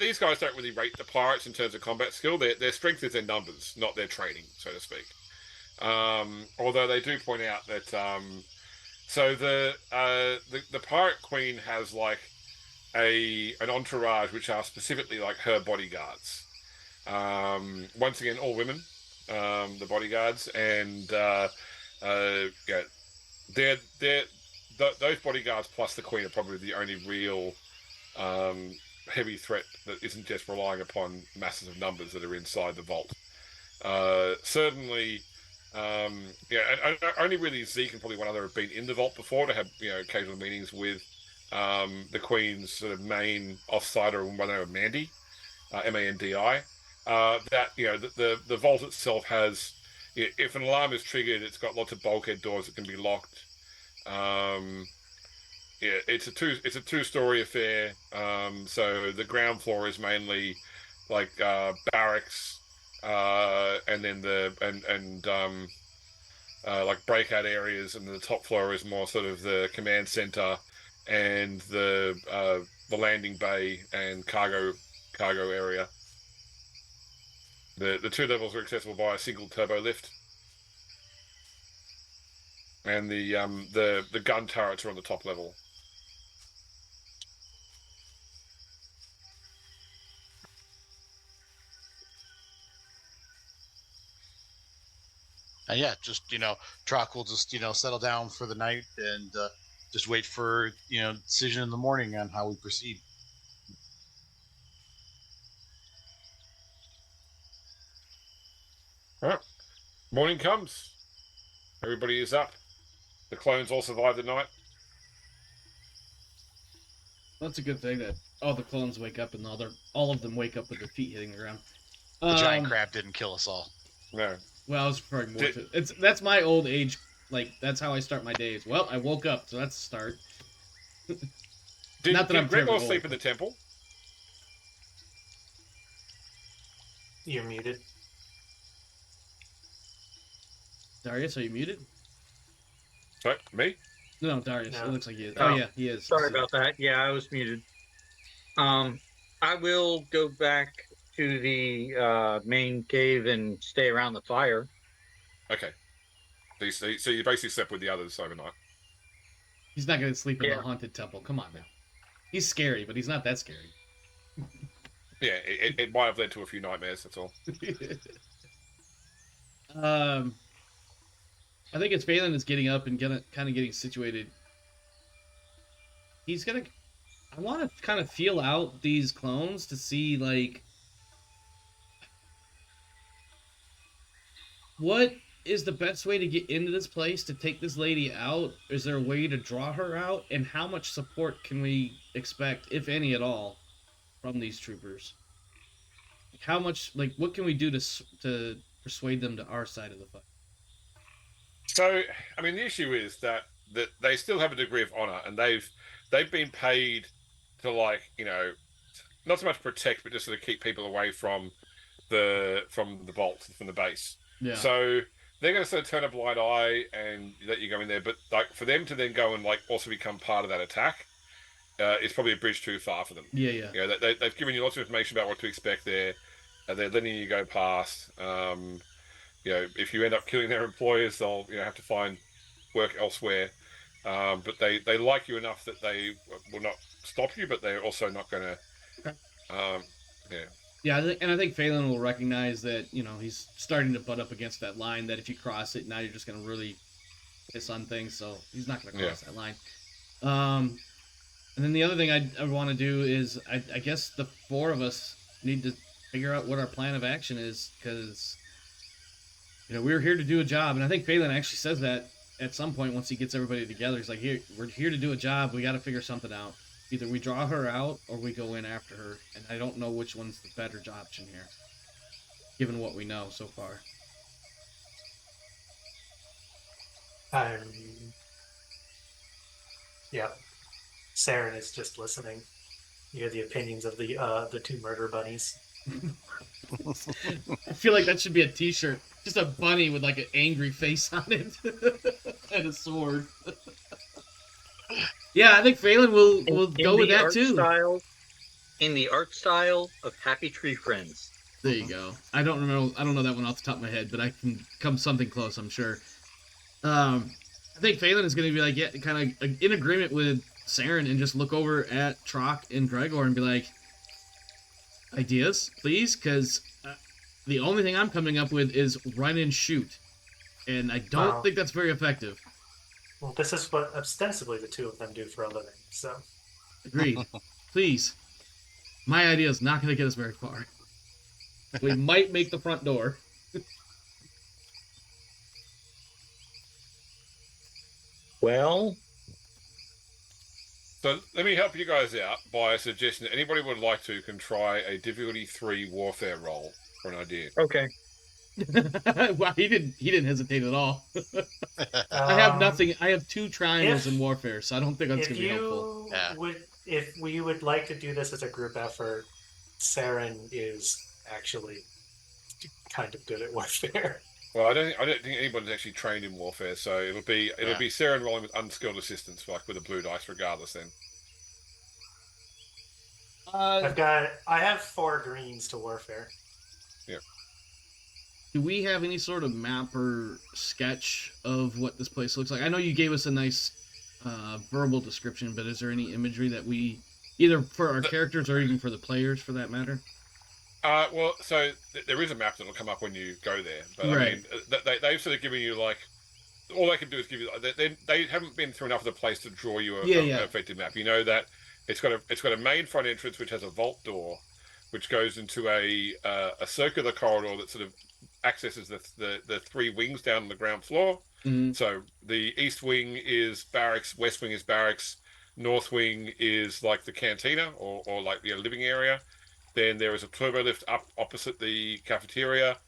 These guys don't really rate the pirates in terms of combat skill. Their strength is their numbers, not their training, so to speak. Although they do point out that so the pirate queen has like an entourage which are specifically like her bodyguards. Once again, all women, the bodyguards, and those bodyguards plus the queen are probably the only real heavy threat that isn't just relying upon masses of numbers that are inside the vault. Certainly, and only really Zeke and probably one other have been in the vault before to have occasional meetings with the Queen's sort of main offsider, one name of Mandy, Mandi. That the vault itself has, if an alarm is triggered, it's got lots of bulkhead doors that can be locked. It's a two-story affair. So the ground floor is mainly like barracks, and then like breakout areas, and the top floor is more sort of the command center and the landing bay and cargo area. The 2 levels are accessible by a single turbo lift, and the gun turrets are on the top level. And yeah, just Trokk will just settle down for the night and just wait for decision in the morning on how we proceed. All right. Morning comes. Everybody is up. The clones all survive the night. That's a good thing that all the clones wake up and all of them wake up with their feet hitting the ground. The giant crab didn't kill us all. No. Well, I was referring more to that's my old age. Like, that's how I start my days. Well, I woke up, so that's a start. Did I'm Gregor terribly sleep old, in the temple? You're muted. Darius, are you muted? Sorry, me? No, Darius. No. It looks like he is. Oh. Oh, yeah, he is. Sorry about that. Yeah, I was muted. I will go back to the main cave and stay around the fire. Okay. So you basically slept with the others overnight. He's not going to sleep in Yeah. the haunted temple. Come on now. He's scary, but he's not that scary. Yeah, it might have led to a few nightmares, that's all. I think as Feylon is getting up and kind of getting situated, I want to kind of feel out these clones to see, like, what is the best way to get into this place to take this lady out? Is there a way to draw her out? And how much support can we expect, if any at all, from these troopers? How much, like, what can we do to persuade them to our side of the fight? So, I mean, the issue is that they still have a degree of honor, and they've been paid to, like, not so much protect, but just sort of keep people away from the vault, from the base. Yeah. So they're going to sort of turn a blind eye and let you go in there, but like for them to then go and like also become part of that attack, it's probably a bridge too far for them. Yeah. They've given you lots of information about what to expect there. They're letting you go past. If you end up killing their employers, they'll have to find work elsewhere. But they like you enough that they will not stop you, but they're also not going to. Yeah, I think Feylon will recognize that he's starting to butt up against that line. That if you cross it, now you're just going to really piss on things. So he's not going to cross that line. And then the other thing I want to do is I guess the 4 of us need to figure out what our plan of action is, because we're here to do a job, and I think Feylon actually says that at some point once he gets everybody together. He's like, we're here to do a job. We got to figure something out. Either we draw her out or we go in after her, and I don't know which one's the better option here, given what we know so far. Yeah. Seren is just listening. You hear the opinions of the 2 murder bunnies. I feel like that should be a t-shirt. Just a bunny with like an angry face on it and a sword. Yeah, I think Feylon will go with that too. In the art style of Happy Tree Friends. There you go. I don't know that one off the top of my head, but I can come something close, I'm sure. I think Feylon is going to be like, kind of in agreement with Seren, and just look over at Trokk and Gregor and be like, ideas, please, because the only thing I'm coming up with is run and shoot, and I don't think that's very effective. Well, this is what ostensibly the 2 of them do for a living, so. Agreed. Please. My idea is not going to get us very far. We might make the front door. Well, so let me help you guys out by a suggestion that anybody would like to can try a difficulty 3 warfare roll for an idea. okay. Wow, he didn't hesitate at all. I have nothing. I have 2 triangles in warfare, so I don't think that's going to be helpful. If we would like to do this as a group effort, Seren is actually kind of good at warfare. Well, I don't think anybody's actually trained in warfare, so it'll be Seren rolling with unskilled assistance, like with a blue dice, regardless. Then. I have 4 greens to warfare. Yeah. Do we have any sort of map or sketch of what this place looks like? I know you gave us a nice verbal description, but is there any imagery that we, either for our characters or even for the players, for that matter? Well, so there is a map that'll come up when you go there, but Right. I mean, they've sort of given you like all they can do is give you. They haven't been through enough of the place to draw you an effective map. You know that it's got a main front entrance which has a vault door, which goes into a circular corridor that sort of accesses the 3 wings down on the ground floor. Mm-hmm. So the east wing is barracks, west wing is barracks, north wing is like the cantina or like the living area. Then there is a turbo lift up opposite the cafeteria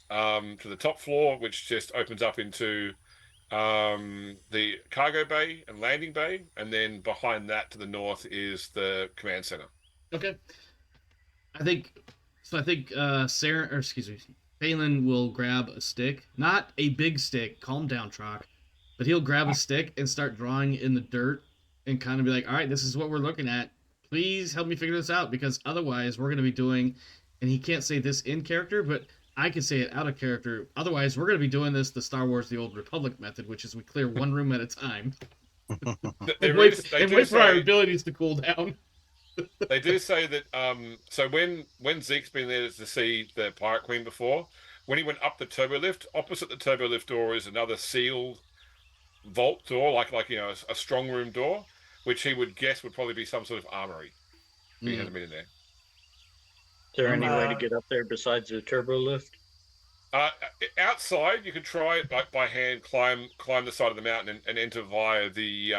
to the top floor, which just opens up into the cargo bay and landing bay, and then behind that to the north is the command center. Okay. I think Seren, or excuse me, Feylon will grab a stick, not a big stick. Calm down, Trokk. But he'll grab a stick and start drawing in the dirt, and kind of be like, "All right, this is what we're looking at. Please help me figure this out, because otherwise we're going to be doing," and he can't say this in character, but I can say it out of character. Otherwise, we're going to be doing this the Star Wars: The Old Republic method, which is we clear one room at a time and wait for our abilities to cool down. They do say that. So when Zeke's been there to see the Pirate Queen before, when he went up the turbo lift, opposite the turbo lift door is another sealed vault door, like a strong room door, which he would guess would probably be some sort of armory. He hasn't been in there. Is there any way to get up there besides the turbo lift? Outside, you could try it like by hand, climb the side of the mountain and enter via the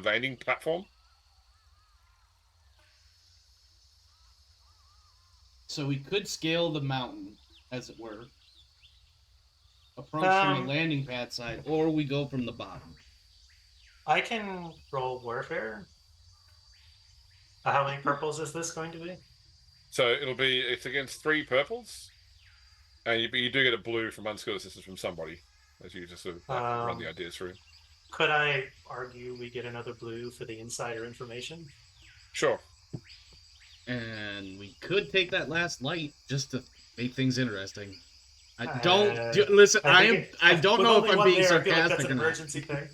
landing platform. So we could scale the mountain, as it were, approach from the landing pad side, or we go from the bottom. I can roll warfare. How many purples is this going to be? So it's against 3 purples, and you do get a blue from unskilled assistance from somebody, as you just sort of run the ideas through. Could I argue we get another blue for the insider information? Sure. And we could take that last light just to make things interesting. Listen. I don't know if I'm being sarcastic or not. Emergency thing.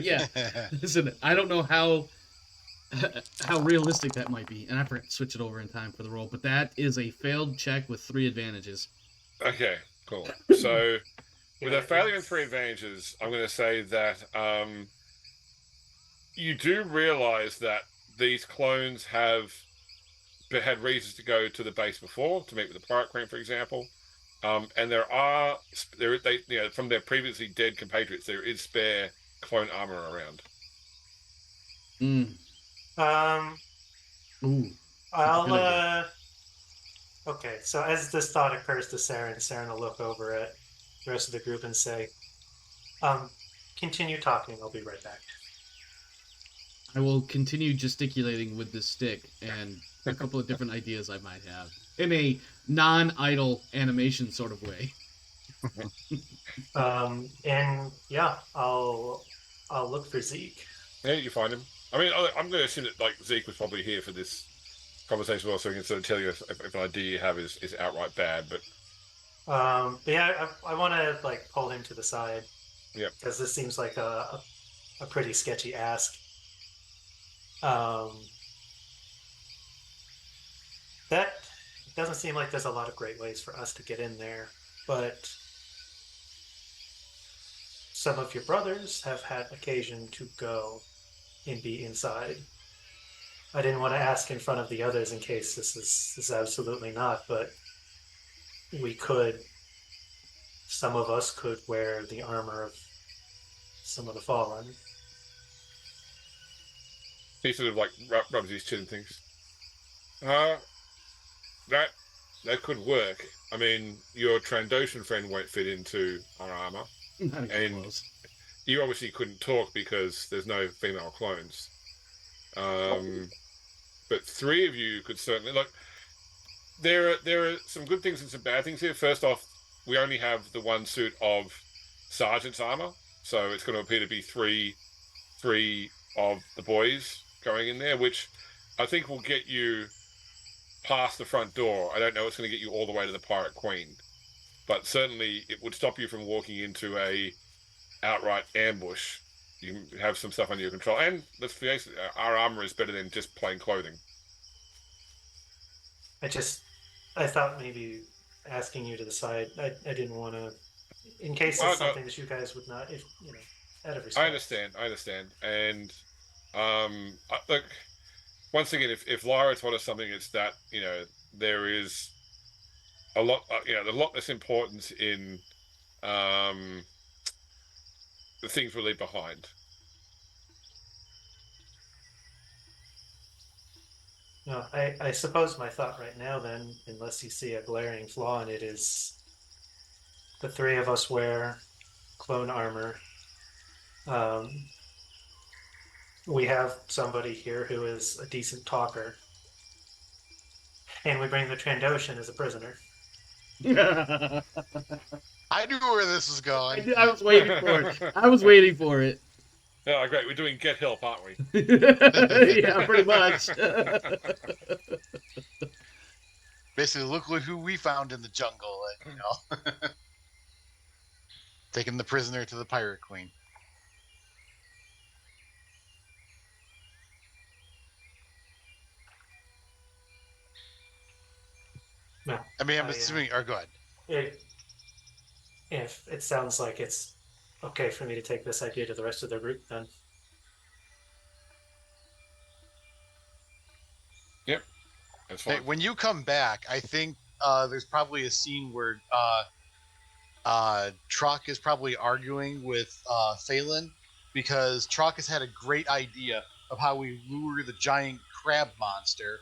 Yeah. Listen, I don't know how realistic that might be, and I forgot to switch it over in time for the roll. But that is a failed check with 3 advantages. Okay, cool. So with a failure and 3 advantages, I'm going to say that you do realize that these clones have had reasons to go to the base before to meet with the Pirate Queen, for example. And from their previously dead compatriots, there is spare clone armor around. Okay, so as this thought occurs to Seren will look over at the rest of the group and say, continue talking, I'll be right back. I will continue gesticulating with this stick and a couple of different ideas I might have in a non-idle animation sort of way. And yeah, I'll look for Zeke. Yeah, you find him. I mean, I'm going to assume that like Zeke was probably here for this conversation, well, so he can sort of tell you if an idea you have is outright bad. But yeah, I want to like pull him to the side. Yeah, because this seems like a pretty sketchy ask. That doesn't seem like there's a lot of great ways for us to get in there, but some of your brothers have had occasion to go and be inside. I didn't want to ask in front of the others in case this is absolutely not, but some of us could wear the armor of some of the Fallen. he sort of like rubs his chin and thinks, that could work. I mean, your Trandoshan friend won't fit into our armor, and you obviously couldn't talk because there's no female clones. But 3 of you could certainly look. there are some good things and some bad things here. First off, we only have the one suit of sergeant's armor, so it's going to appear to be three of the boys going in there, which I think will get you past the front door. I don't know it's going to get you all the way to the Pirate Queen, but certainly it would stop you from walking into a outright ambush. You have some stuff under your control, and let's face it, our armor is better than just plain clothing. I thought maybe asking you to the side. I didn't want to, in case it's something that you guys would not, if out of respect. I understand, and look, once again, if Lyra taught us something, it's that there is a lot, a lot less importance in the things we leave behind. No, I suppose my thought right now then, unless you see a glaring flaw in it, is the three of us wear clone armor. We have somebody here who is a decent talker. And we bring the Trandoshan as a prisoner. I knew where this was going. I was waiting for it. Oh, great. We're doing Get Help, aren't we? Yeah, pretty much. Basically, look who we found in the jungle, taking the prisoner to the Pirate Queen. No, I mean, I'm assuming. Or go ahead. If it sounds like it's okay for me to take this idea to the rest of the group, then. Yep, that's fine. Hey, when you come back, I think there's probably a scene where Trokk is probably arguing with Feylon, because Trokk has had a great idea of how we lure the giant crab monster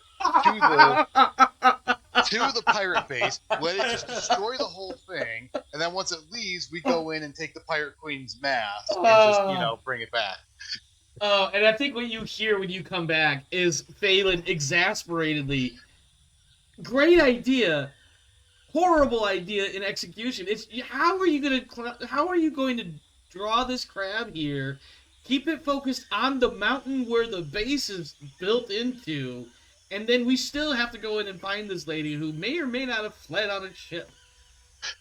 to the pirate base, let it just destroy the whole thing, and then once it leaves, we go in and take the Pirate Queen's mask and just, bring it back. Oh, and I think what you hear when you come back is Feylon exasperatedly, great idea, horrible idea in execution. How are you going to draw this crab here, keep it focused on the mountain where the base is built into, and then we still have to go in and find this lady who may or may not have fled on a ship.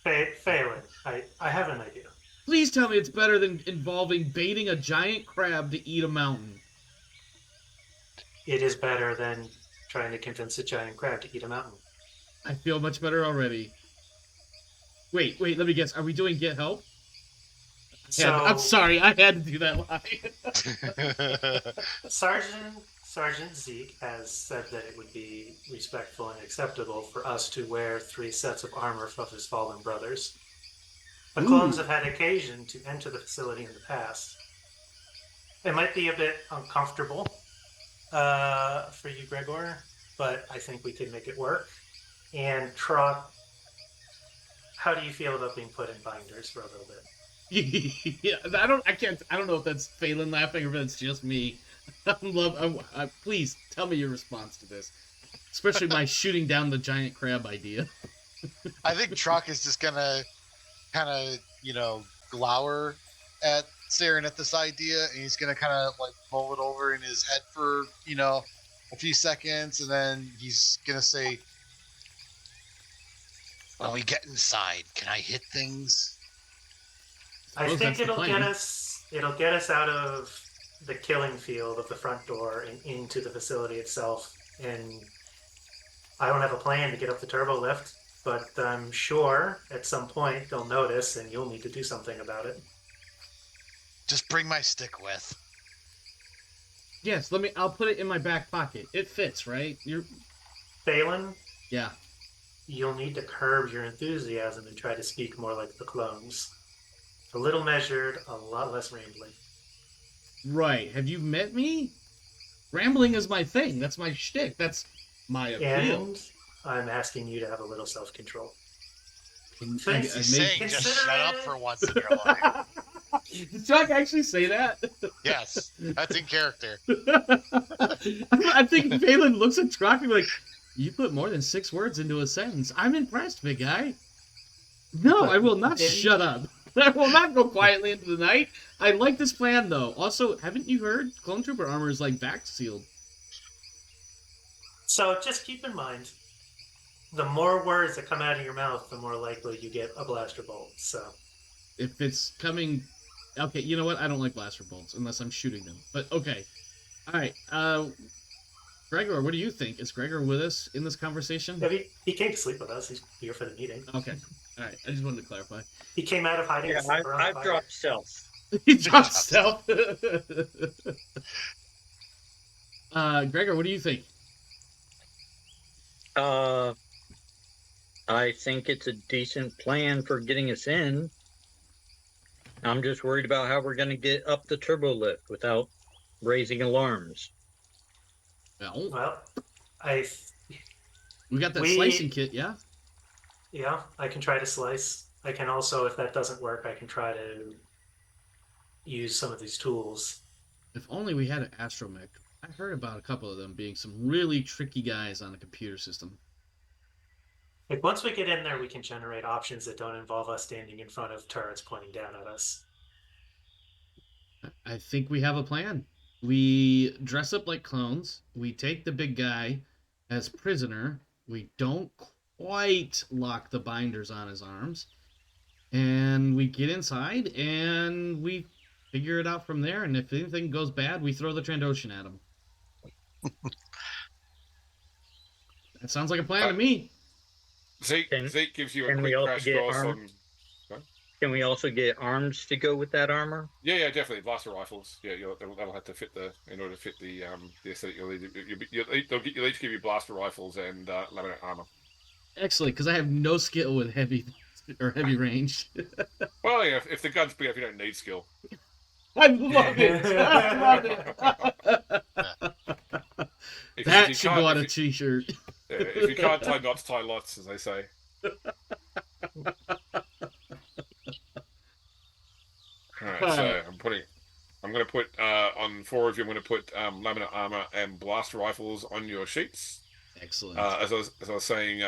Feylon, I have an idea. Please tell me it's better than involving baiting a giant crab to eat a mountain. It is better than trying to convince a giant crab to eat a mountain. I feel much better already. Wait, let me guess. Are we doing Get Help? I'm sorry, I had to do that line. Sergeant Zeke has said that it would be respectful and acceptable for us to wear 3 sets of armor for his fallen brothers. The clones have had occasion to enter the facility in the past. It might be a bit uncomfortable for you, Gregor, but I think we can make it work. And Trokk, how do you feel about being put in binders for a little bit? Yeah, I don't know if that's Feylon laughing or if it's just me. Please tell me your response to this, especially my shooting down the giant crab idea. I think Trokk is just gonna kind of glower at Seren at this idea, and he's gonna kind of like mull it over in his head for a few seconds, and then he's gonna say, "When we get inside, can I hit things?" I think it'll get us out of the killing field of the front door and into the facility itself. And I don't have a plan to get up the turbo lift, but I'm sure at some point they'll notice and you'll need to do something about it. Just bring my stick with. Yes, I'll put it in my back pocket. It fits, right? Feylon? Yeah. You'll need to curb your enthusiasm and try to speak more like the clones. A little measured, a lot less rambling. Right. Have you met me? Rambling is my thing. That's my shtick. That's my appeal. And I'm asking you to have a little self-control. He's saying just shut up for once in your life. Did Trokk actually say that? Yes, that's in character. I think Feylon looks at Trokk and be like, You put more than 6 words into a sentence. I'm impressed, big guy. No, I will not shut up. I will not go quietly into the night. I like this plan, though. Also, haven't you heard? Clone Trooper armor is like back sealed. So just keep in mind, the more words that come out of your mouth, the more likely you get a blaster bolt. So If it's coming... Okay, you know what? I don't like blaster bolts unless I'm shooting them. But, okay. All right. Gregor, what do you think? Is Gregor with us in this conversation? yeah, he came to sleep with us. He's here for the meeting. Okay. All right. I just wanted to clarify. He came out of hiding. Yeah, I've dropped stealth. He dropped stealth. Gregor, what do you think? I think it's a decent plan for getting us in. I'm just worried about how we're going to get up the turbo lift without raising alarms. Well, we got that slicing kit, yeah? Yeah, I can try to slice. I can also, if that doesn't work, I can try to use some of these tools. If only we had an astromech. I heard about a couple of them being some really tricky guys on a computer system. Like once we get in there, we can generate options that don't involve us standing in front of turrets pointing down at us. I think we have a plan. We dress up like clones. We take the big guy as prisoner. We don't quite lock the binders on his arms. And we get inside and we figure it out from there. And if anything goes bad, we throw the Trandoshan at him. That sounds like a plan to me. Zeke gives you a can we quick also crash get course armor? on. Can we also get arms to go with that armor? Yeah, definitely. Blaster rifles. Yeah, that'll have to fit in order to fit the aesthetic. They'll each give you blaster rifles and laminate armor. Excellent, because I have no skill with heavy range. Well, yeah, if the gun's big enough, you don't need skill. I love it. I love it. That should go on a t-shirt. Yeah, if you can't tie knots, tie lots, as they say. Alright, so I'm going to put, on 4 of you, I'm going to put laminate armor and blaster rifles on your sheets. Excellent. As I was saying,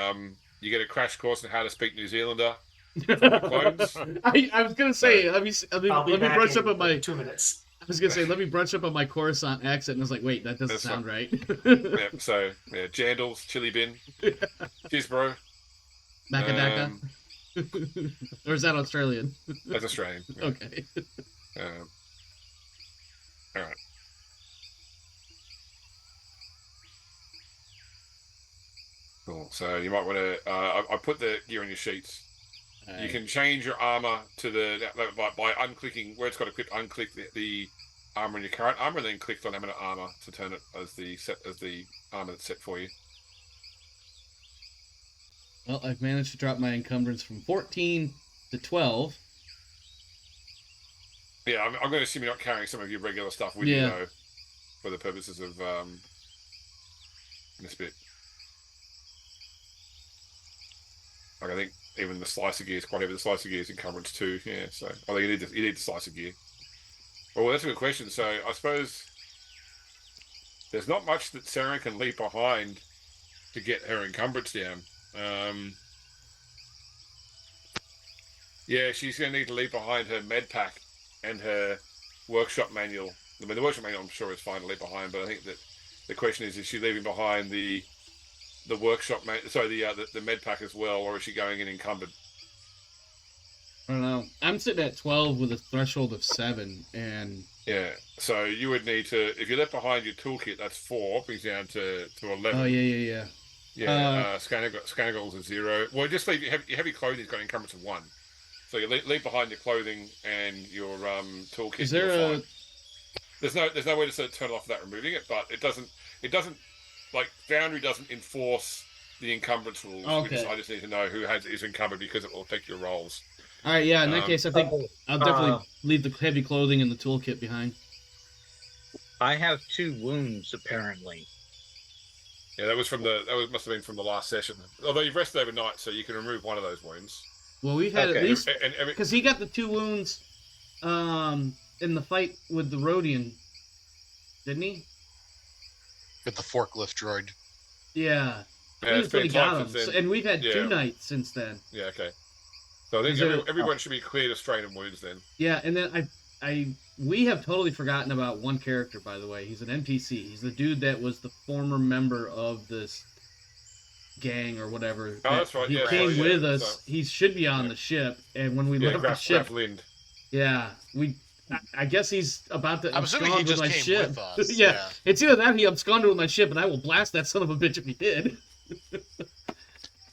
you get a crash course on how to speak New Zealander from the clones. I was going to say, let me brush up on my 2 minutes. I was going to say, let me brush up on my Coruscant accent, and I was like, wait, that doesn't sound right. Jandals, chili bin. Cheers, bro. Macadaka. Or is that Australian? That's Australian. Yeah. Okay. All right. Cool. So you might want to. I put the gear on your sheets. Right. You can change your armor to by unclicking where it's got equipped. Unclick the armor in your current armor, and then click the laminate armor to turn it as the armor that's set for you. Well, I've managed to drop my encumbrance from 14 to 12. Yeah, I'm going to assume you're not carrying some of your regular stuff with you, though, for the purposes of this bit. Like, I think even the slicer gear is quite heavy. The slicer gear is encumbrance too. Yeah, so I think you need the slicer gear. Well, that's a good question. So I suppose there's not much that Seren can leave behind to get her encumbrance down. Yeah, she's going to need to leave behind her med pack and her workshop manual. I mean, the workshop manual I'm sure is fine to leave behind, but I think that the question is she leaving behind the workshop the med pack as well, or is she going in encumbered? I don't know. I'm sitting at 12 with a threshold of 7, and yeah. So you would need to, if you left behind your toolkit, that's 4, brings you down to 11. Oh yeah. Yeah, scanner goals are 0. Well, just leave your heavy clothing's got encumbrance of 1. So you leave behind your clothing and your toolkit. Is there There's no way to sort of turn it off without removing it, but it doesn't like Foundry doesn't enforce the encumbrance rules. Okay. I just need to know who is encumbered because it will affect your rolls. All right, yeah. In that case, I think I'll definitely leave the heavy clothing and the toolkit behind. I have 2 wounds apparently. Yeah, that must have been from the last session. Although you've rested overnight, so you can remove one of those wounds. Well, we've had at least because he got the 2 wounds in the fight with the Rhodian, didn't he? With the forklift droid. Yeah. I think it's it's when been he got time them. since then. And we've had Yeah. 2 nights since then. Yeah, okay. So I think Is there- everyone should be cleared of strain and wounds then. Yeah, and then we have totally forgotten about one character, by the way. He's an NPC. He's the dude that was the former member of this gang or whatever. Oh, that's right. He Yeah, came sorry, with yeah, us. so- He should be on Yeah. the ship. And when we Yeah, left the ship, Graf Lind. yeah, I guess he's about to I'm assuming he abscond with just my came ship. with us. yeah, it's either that or he absconded with my ship, and I will blast that son of a bitch if he did.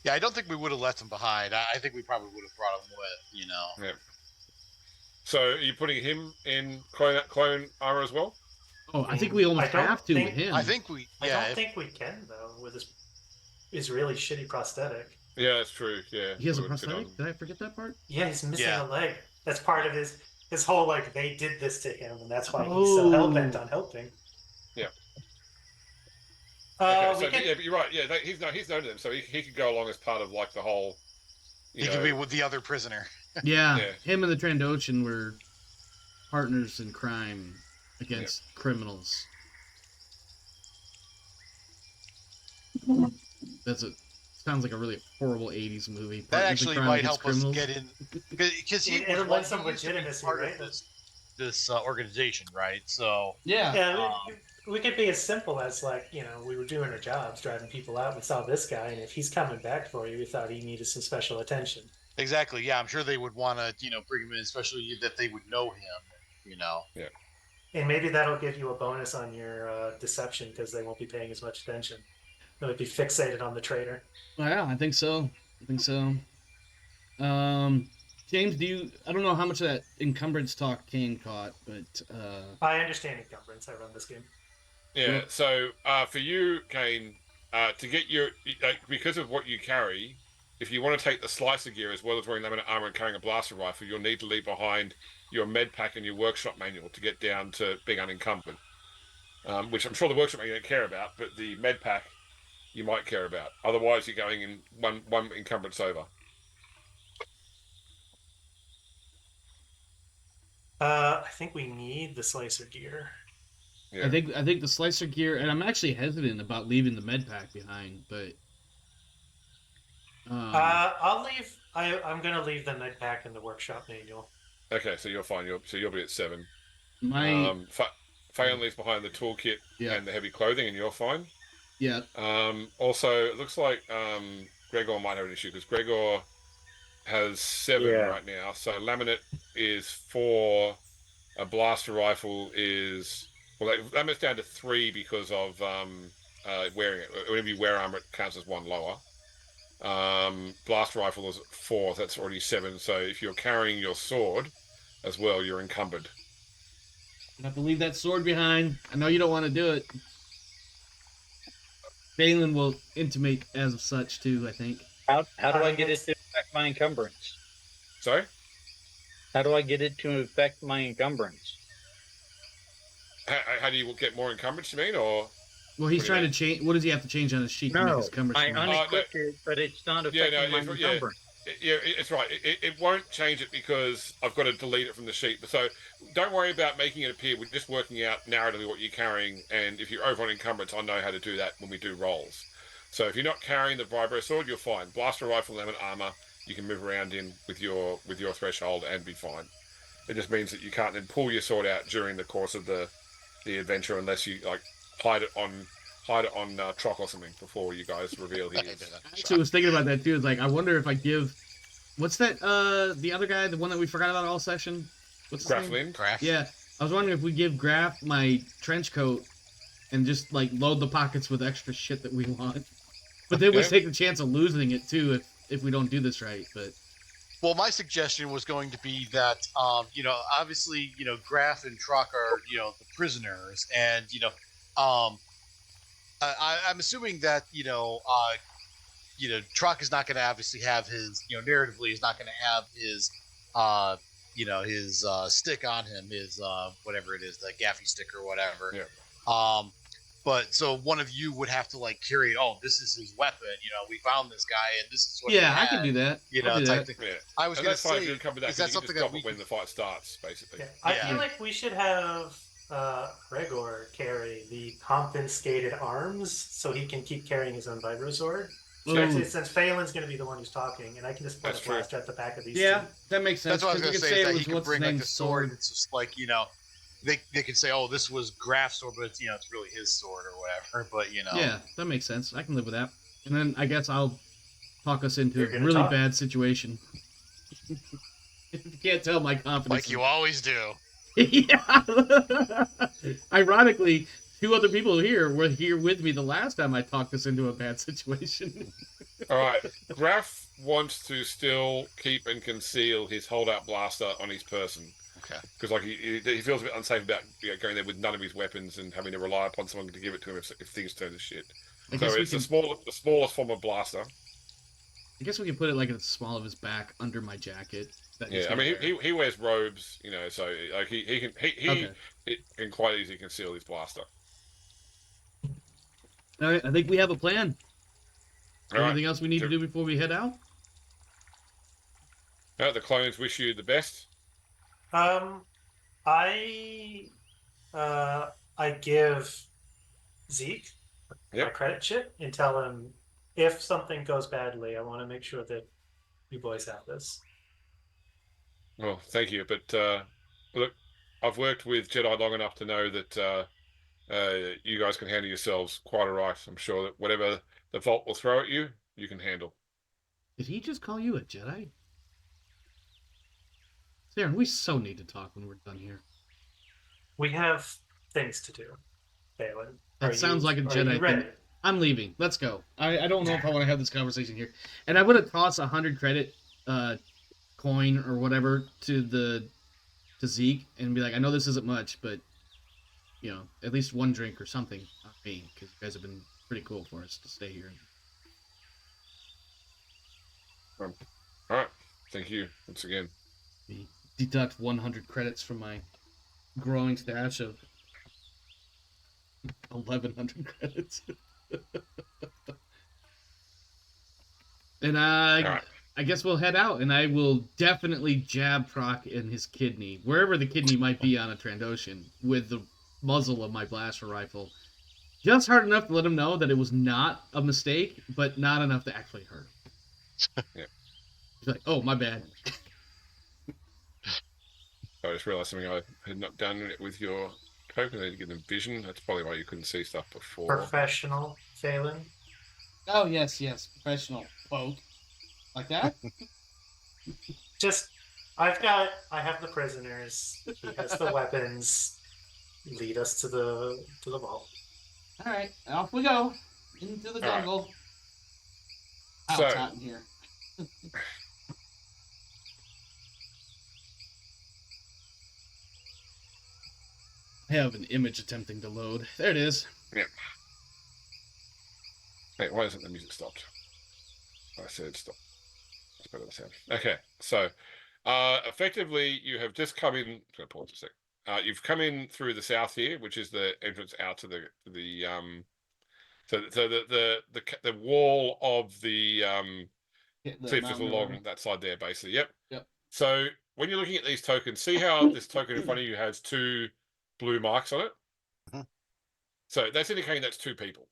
Yeah, I don't think we would have left him behind. I think we probably would have brought him with, you know. Yeah. So are you putting him in clone armor as well? Oh, I think we almost I don't have to think- with him. I think we. I Yeah, don't think we can though with his really shitty prosthetic. Yeah, that's true. Yeah. he has a we would've been prosthetic. Did I forget that part? Yeah, he's missing Yeah. a leg. That's part of his whole like they did this to him, and that's why he's so hell bent on helping. Yeah. Uh, Okay, we so can, yeah, but you're right. Yeah, he's known to them, so he could go along as part of like the whole. he could be with the other prisoner. Yeah, Yeah. him and the Trandoshan were partners in crime against criminals. That's a sounds like a really horrible '80s movie. That Partners in actually Crime might Against help us Criminals. get in because he It'll was lend some he used to be legitimacy, part right? of this organization, right? So Yeah, yeah, we could be as simple as like we were doing our jobs, driving people out. We saw this guy, and if he's coming back for you, we thought he needed some special attention. exactly, yeah, I'm sure they would want to bring him in, especially that they would know him, And maybe that'll give you a bonus on your deception because they won't be paying as much attention. They would be fixated on the traitor. yeah, I think so. James, I don't know how much of that encumbrance talk Kane caught, but I understand encumbrance. I run this game. Yeah. Yep. So for you, Kane, to get your because of what you carry, if you want to take the slicer gear as well as wearing laminate armor and carrying a blaster rifle, you'll need to leave behind your med pack and your workshop manual to get down to being unencumbered. Which I'm sure the workshop manual you don't care about, but the med pack you might care about. Otherwise, you're going in one encumbrance over. I think we need the slicer gear. Yeah. I think the slicer gear, and I'm actually hesitant about leaving the med pack behind, but I'll leave. I'm gonna leave the med pack in the workshop manual. Okay, so you're fine. You'll be at 7. my Feylon leaves behind the toolkit Yeah. and the heavy clothing, and you're fine. yeah. Also, it looks like Gregor might have an issue because Gregor has 7 Yeah. right now. So laminate is 4. A blaster rifle is laminate's down to 3 because of wearing it. Whenever you wear armor, it counts as 1 lower. Blaster rifle is 4. That's already 7. So if you're carrying your sword as well, you're encumbered. I have to leave that sword behind. I know you don't want to do it. Feylon will intimate as of such too, I think. How do I get it to affect my encumbrance? Sorry. How do I get it to affect my encumbrance? How do you get more encumbrance? You mean, or Well, he's What do you trying to mean? change. What does he have to change on his sheet to make his cumbersome? I more? unequipped it, but it's not Yeah, affecting no, my yeah. encumbrance. Yeah, it's right. It won't change it because I've got to delete it from the sheet. So don't worry about making it appear. We're just working out narratively what you're carrying, and if you're over on encumbrance, I know how to do that when we do rolls. So if you're not carrying the vibro sword, you're fine. Blaster rifle, laminate armor, you can move around in with your threshold and be fine. It just means that you can't then pull your sword out during the course of the adventure unless you like hide it on Trokk or something before you guys reveal he is. Actually, I was thinking about that too. It's like I wonder if I give, what's that? The other guy, the one that we forgot about all session. What's his name? Graflin. Graph. Yeah, I was wondering if we give Graf my trench coat and just like load the pockets with extra shit that we want. But then we Yeah. take the chance of losing it too if we don't do this right. But Well, my suggestion was going to be that, obviously, Graf and Trokk are, the prisoners, and I'm assuming that Trokk is not going to obviously have his, narratively, he's not going to have his, his stick on him, his whatever it is, the gaffy stick or whatever. Yeah. But so one of you would have to like carry. Oh, this is his weapon. We found this guy, and this is what. yeah, he I can had, do that. I'll do type that. thing. Yeah. I was And going to that's fine if say, you cover that. is that 'cause you can something just drop that we it when the fight starts, basically. Yeah. I Yeah. feel like we should have Gregor carry the confiscated arms so he can keep carrying his own vibro sword. Especially since Phelan's going to be the one who's talking, and I can just point That's a blaster at the back of these Yeah, two. that makes sense. That's what I was 'cause gonna we say. Is that it he was can what's bring his like name, the sword. And it's just like they can say, oh, this was Graf's sword, but it's it's really his sword or whatever. But Yeah, that makes sense. I can live with that. And then I guess I'll talk us into You're a gonna really talk? bad situation. If you can't tell my confidence. like you always do. Yeah. Ironically, two other people here were here with me the last time I talked us into a bad situation. All right. Graf wants to still keep and conceal his holdout blaster on his person Okay. because, like, he feels a bit unsafe about going there with none of his weapons and having to rely upon someone to give it to him if things turn to shit. I So guess we it's can. the smallest form of blaster. I guess we can put it like at the small of his back under my jacket. Yeah, I mean he wears robes, so like he Okay. can quite easily conceal his blaster. All right, I think we have a plan. All right. Anything else we need to do before we head out? No, the clones wish you the best. I give Zeke my Yep. credit chip and tell him if something goes badly, I want to make sure that you boys have this. Well, thank you, but look, I've worked with Jedi long enough to know that you guys can handle yourselves quite all right. I'm sure that whatever the Vault will throw at you, you can handle. Did he just call you a Jedi? Seren, we so need to talk when we're done here. We have things to do, Phelan. That sounds like a Jedi ready? thing. I'm leaving. Let's go. I don't know if I want to have this conversation here. And I would have tossed 100 credit coin or whatever to Zeke and be like, I know this isn't much, but at least one drink or something on me, because you guys have been pretty cool for us to stay here. All right, thank you once again. Deduct 100 credits from my growing stash of 1,100 credits. And right. I guess we'll head out, and I will definitely jab Trokk in his kidney, wherever the kidney might be on a Trandoshan, with the muzzle of my blaster rifle. Just hard enough to let him know that it was not a mistake, but not enough to actually hurt him. Yeah. He's like, oh, my bad. I just realised something I had not done with your Coke. I need to give them vision. That's probably why you couldn't see stuff before. Professional, Phelan. Oh, yes, professional folk. Like that? I have the prisoners. He has the weapons. Lead us to the vault. All right, off we go into the jungle. Right. So, it's hot in here. I have an image attempting to load. There it is. Yeah. Wait, why isn't the music stopped? I said stop. That's better than sound. Okay, so effectively you have just come in. I'm going to pause a sec. You've come in through the south here, which is the entrance out to the wall of the cliff is along that side there, basically. Yep. So when you're looking at these tokens, see how this token in front of you has two blue marks on it. Mhm. So that's indicating that's two people.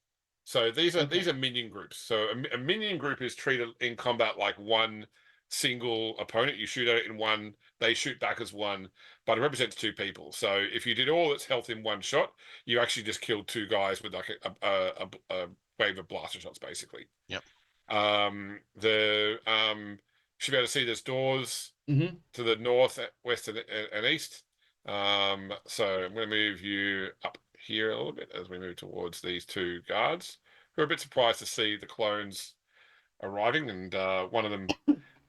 So these are minion groups. So a minion group is treated in combat like one single opponent. You shoot at it in one, they shoot back as one, but it represents two people. So if you did all its health in one shot, you actually just killed two guys with like a wave of blaster shots, basically. Yep. Should be able to see there's doors to the north, west, and east. So I'm going to move you up here a little bit as we move towards these two guards, who are a bit surprised to see the clones arriving, and one of them,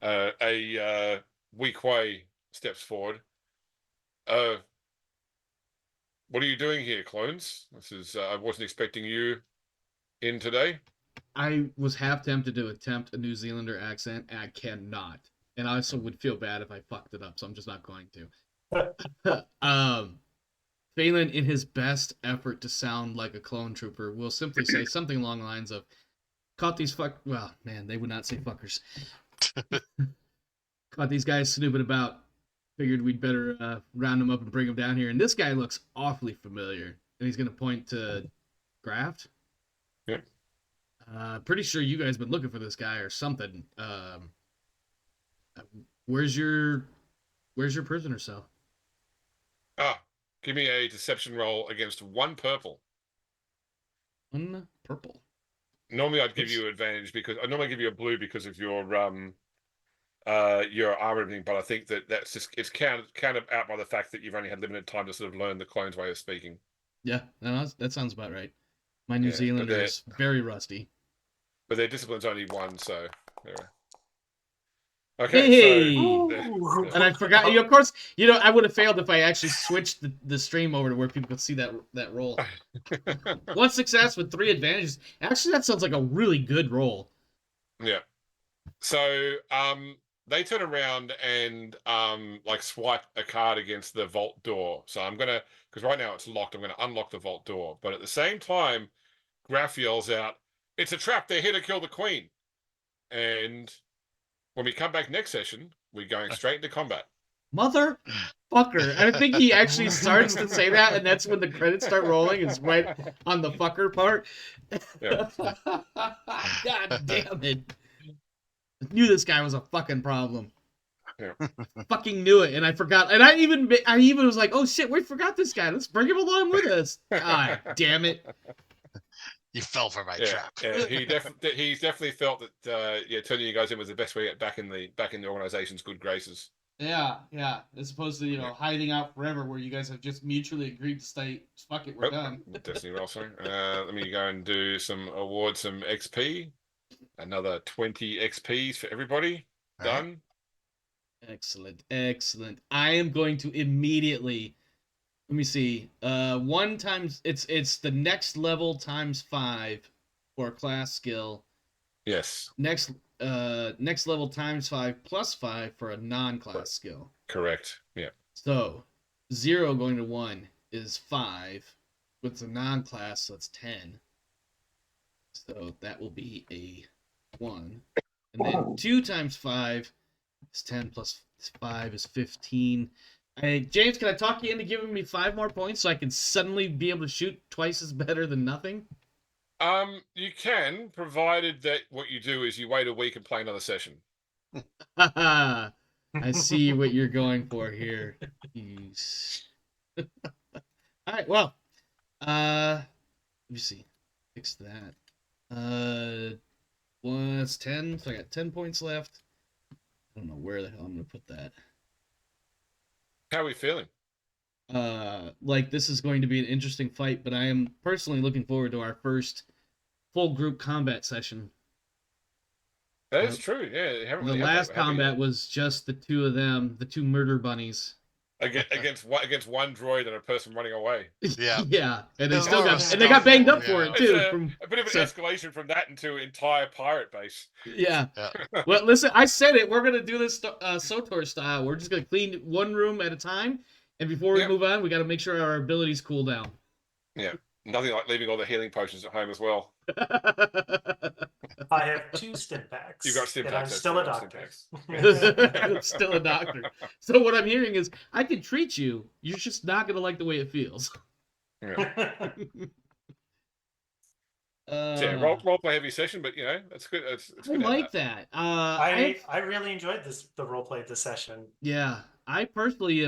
a weak way, steps forward. What are you doing here, clones? This is I wasn't expecting you in today. I was half tempted to attempt a New Zealander accent, and I cannot. And I also would feel bad if I fucked it up, so I'm just not going to. Feylon, in his best effort to sound like a clone trooper, will simply say something along the lines of, caught these well, man, they would not say fuckers. Caught these guys snooping about. Figured we'd better round them up and bring them down here. And this guy looks awfully familiar. And he's going to point to Graft. Yep. Pretty sure you guys been looking for this guy or something. Where's your prisoner cell? Give me a deception roll against 1 purple. 1 purple. Normally, I'd give you advantage because I normally give you a blue because of your armor and everything. But I think that's just it's counted out by the fact that you've only had limited time to sort of learn the clone's way of speaking. Yeah, no, that sounds about right. My New Zealander is very rusty. But their discipline's only 1, so there. Okay, hey! so and I forgot. Of course, I would have failed if I actually switched the stream over to where people could see that roll. 1 success with 3 advantages. Actually, that sounds like a really good roll. Yeah. So they turn around and like swipe a card against the vault door. So I'm gonna, because right now it's locked, I'm gonna unlock the vault door. But at the same time, Graf yells out, "It's a trap! They're here to kill the queen!" And when we come back next session, we're going straight into combat. Motherfucker. I think he actually starts to say that, and that's when the credits start rolling. It's right on the fucker part. Yeah. God damn it. I knew this guy was a fucking problem. Yeah. Fucking knew it, and I forgot. And I even was like, oh shit, we forgot this guy. Let's bring him along with us. God damn it. You fell for my trap. Yeah, he's definitely felt that turning you guys in was the best way to get back in the organization's good graces. Yeah. As opposed to hiding out forever, where you guys have just mutually agreed to stay. Fuck it, we're done. Destiny roll, sorry. Let me go and do some awards, some XP. Another 20 XPs for everybody. Done. Excellent. I am going to immediately. Let me see. 1 times it's the next level times 5 for a class skill. Yes. Next level times 5 plus 5 for a non-class skill. Correct. Yeah. So 0 going to 1 is 5. With the non-class, so it's 10. So that will be a 1. And then 2 times 5 is 10 plus 5 is 15. Hey, James, can I talk you into giving me 5 more points so I can suddenly be able to shoot twice as better than nothing? You can, provided that what you do is you wait a week and play another session. I see what you're going for here. All right, well, let me see. Fix that. Well, that's 10, so I got 10 points left. I don't know where the hell I'm going to put that. How are we feeling? Like this is going to be an interesting fight, but I am personally looking forward to our first full group combat session. That is true. Yeah. The last combat was just the 2 of them, the 2 murder bunnies. Against one droid and a person running away. Yeah. Yeah, and they got banged up for it too. A bit of an escalation from that into entire pirate base. Yeah. Well, listen, I said it. We're gonna do this SOTOR style. We're just gonna clean 1 room at a time, and before we move on, we got to make sure our abilities cool down. Yeah. Nothing like leaving all the healing potions at home as well. I have 2 stim packs. You've got stim packs. And I'm still a doctor. I'm still a doctor. So what I'm hearing is, I can treat you. You're just not gonna like the way it feels. Yeah. Role play heavy session, but that's good. It's I like that. I really enjoyed the role play this session. Yeah, I personally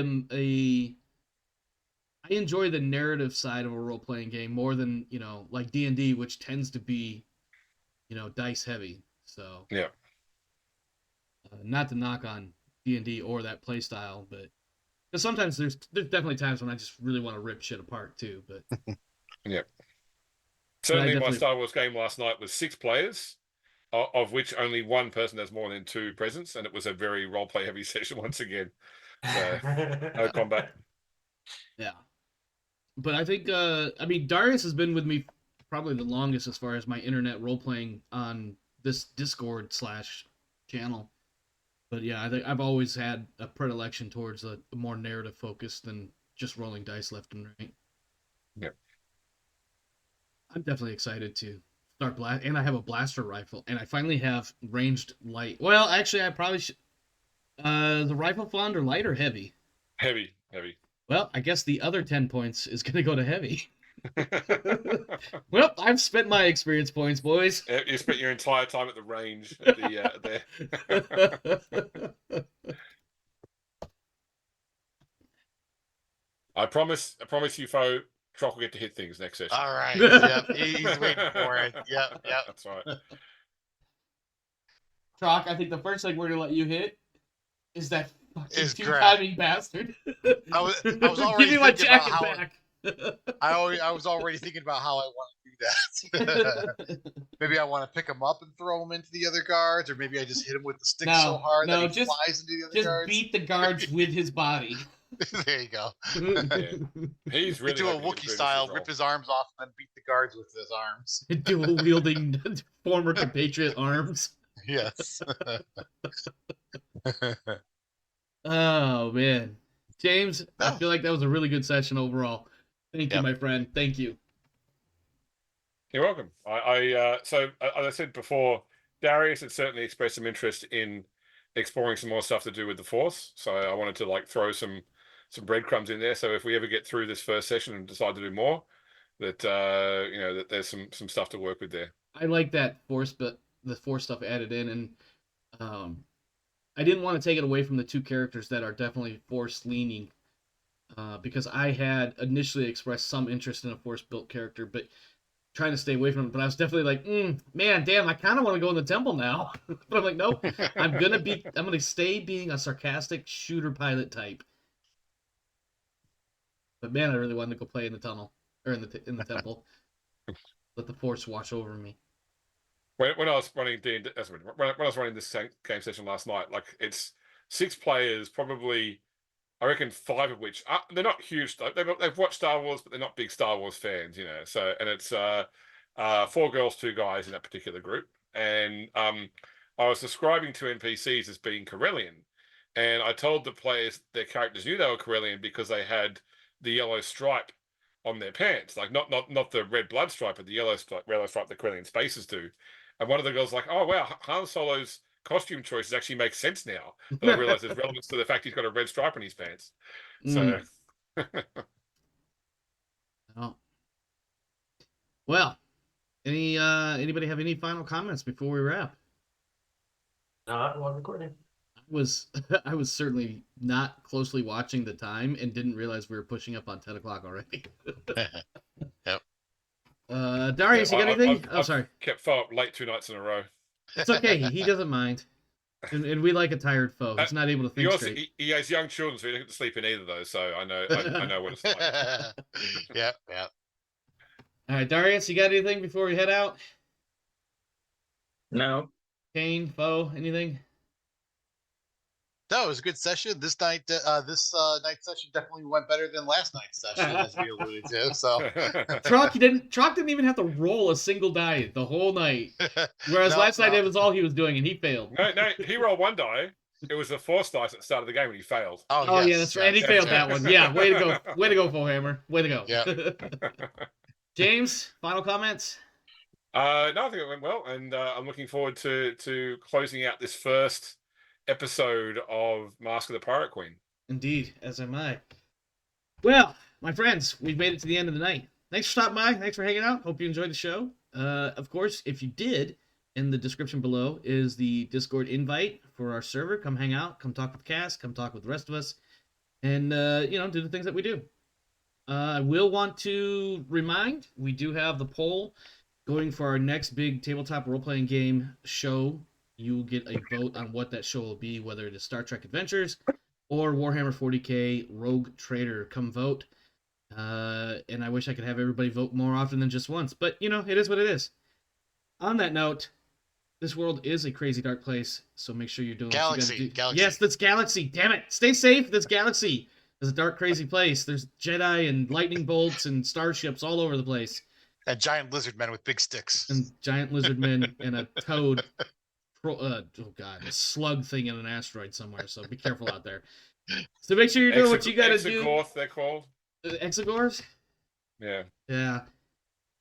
I enjoy the narrative side of a role playing game more than like D&D, which tends to be dice heavy. So yeah, not to knock on D&D or that play style, but because sometimes there's definitely times when I just really want to rip shit apart too. But yeah. Certainly, my Star Wars game last night was 6 players, of which only 1 person has more than 2 presents, and it was a very role-play heavy session once again. So, no combat. Yeah. But I think, Darius has been with me probably the longest as far as my internet role-playing on this Discord / channel. But yeah, I think I've always had a predilection towards a more narrative focus than just rolling dice left and right. Yeah. I'm definitely excited to start and I have a blaster rifle, and I finally have ranged light. Well, actually, I probably should. The rifle fond or light or heavy? Heavy. Well, I guess the other 10 points is going to go to heavy. Well, I've spent my experience points, boys. You spent your entire time at the range at the there. I promise you, Foe, Trokk will get to hit things next session. All right. Yep. He's waiting for it. Yep. That's right. Trokk, I think the first thing we're gonna let you hit is that fucking Is two-timing bastard. I was already Give me my thinking about jacket how back. I was already thinking about how I want to do that. Maybe I want to pick him up and throw him into the other guards, or maybe I just hit him with the stick so hard that he flies into the other just guards. beat the guards with his body. There you go. Yeah. He's really Do a hoping Wookiee to style, do rip his arms off, and then beat the guards with his arms. Dual wielding former compatriot arms. Yes. Oh man, James, I feel like that was a really good session overall. Thank you, Yep. my friend. Thank you. You're welcome. So as I said before, Darius had certainly expressed some interest in exploring some more stuff to do with the Force. So I wanted to like throw some breadcrumbs in there. So if we ever get through this first session and decide to do more, that that there's some stuff to work with there. I like that Force, but the Force stuff added in, and I didn't want to take it away from the two characters that are definitely Force leaning, because I had initially expressed some interest in a Force built character, but trying to stay away from it. But I was definitely like, man, damn, I kind of want to go in the temple now. But I'm like, nope, I'm gonna stay being a sarcastic shooter pilot type. But man, I really wanted to go play in the tunnel or in the temple. Let the Force wash over me. When I was running when I was running this game session last night, like it's 6 players, probably I reckon 5 of which they're not huge. They've watched Star Wars, but they're not big Star Wars fans, So and it's 4 girls, 2 guys in that particular group, and I was describing to NPCs as being Corellian, and I told the players their characters knew they were Corellian because they had the yellow stripe on their pants, like not the red blood stripe, but the yellow stripe the Corellian spaces do. And one of the girls was like, "Oh wow, Han Solo's costume choices actually make sense now." But I realized there's relevance to the fact he's got a red stripe on his pants. So, Oh. Well, anybody have any final comments before we wrap? Not one recording. I was certainly not closely watching the time and didn't realize we were pushing up on 10 o'clock already. Yep. Darius, you got anything? I've sorry. kept Foe up late 2 nights in a row. It's okay. He doesn't mind. And we like a tired foe. He's not able to think straight. He has young children, so he doesn't get to sleep in either, though. So I know what it's like. Yep. All right, Darius, you got anything before we head out? No. Kane, foe, anything? No, it was a good session. This night session definitely went better than last night's session, as we alluded to. So Trokk didn't even have to roll a single die the whole night. Whereas last night it was all he was doing, and he failed. No, he rolled 1 die. It was the Force dice at the start of the game, and he failed. Oh yes, yeah, that's right. And he failed that one. Yeah, way to go, Foehammer. Way to go. Yeah. James, final comments? No, I think it went well, and I'm looking forward to closing out this first episode of Mask of the Pirate Queen. Indeed, as am I. Well, my friends, we've made it to the end of the night. Thanks for stopping by. Thanks for hanging out. Hope you enjoyed the show. Of course, if you did, in the description below is the Discord invite for our server. Come hang out. Come talk with the cast. Come talk with the rest of us. And, do the things that we do. I will want to remind, we do have the poll going for our next big tabletop role-playing game show. You will get a vote on what that show will be, whether it is Star Trek Adventures or Warhammer 40k Rogue Trader. Come vote. And I wish I could have everybody vote more often than just once. But, it is what it is. On that note, this world is a crazy dark place, so make sure you're doing Galaxy. what you gotta do. Yes, that's Galaxy. Damn it. Stay safe. This Galaxy is a dark, crazy place. There's Jedi and lightning bolts and starships all over the place. And giant lizard men with big sticks. And giant lizard men and a toad. A slug thing in an asteroid somewhere, so be careful out there. So make sure you're doing what you gotta do. Exogorth, they're called. Exogors? Yeah. Yeah.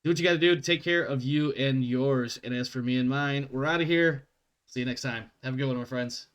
Do what you gotta do to take care of you and yours. And as for me and mine, we're out of here. See you next time. Have a good one, my friends.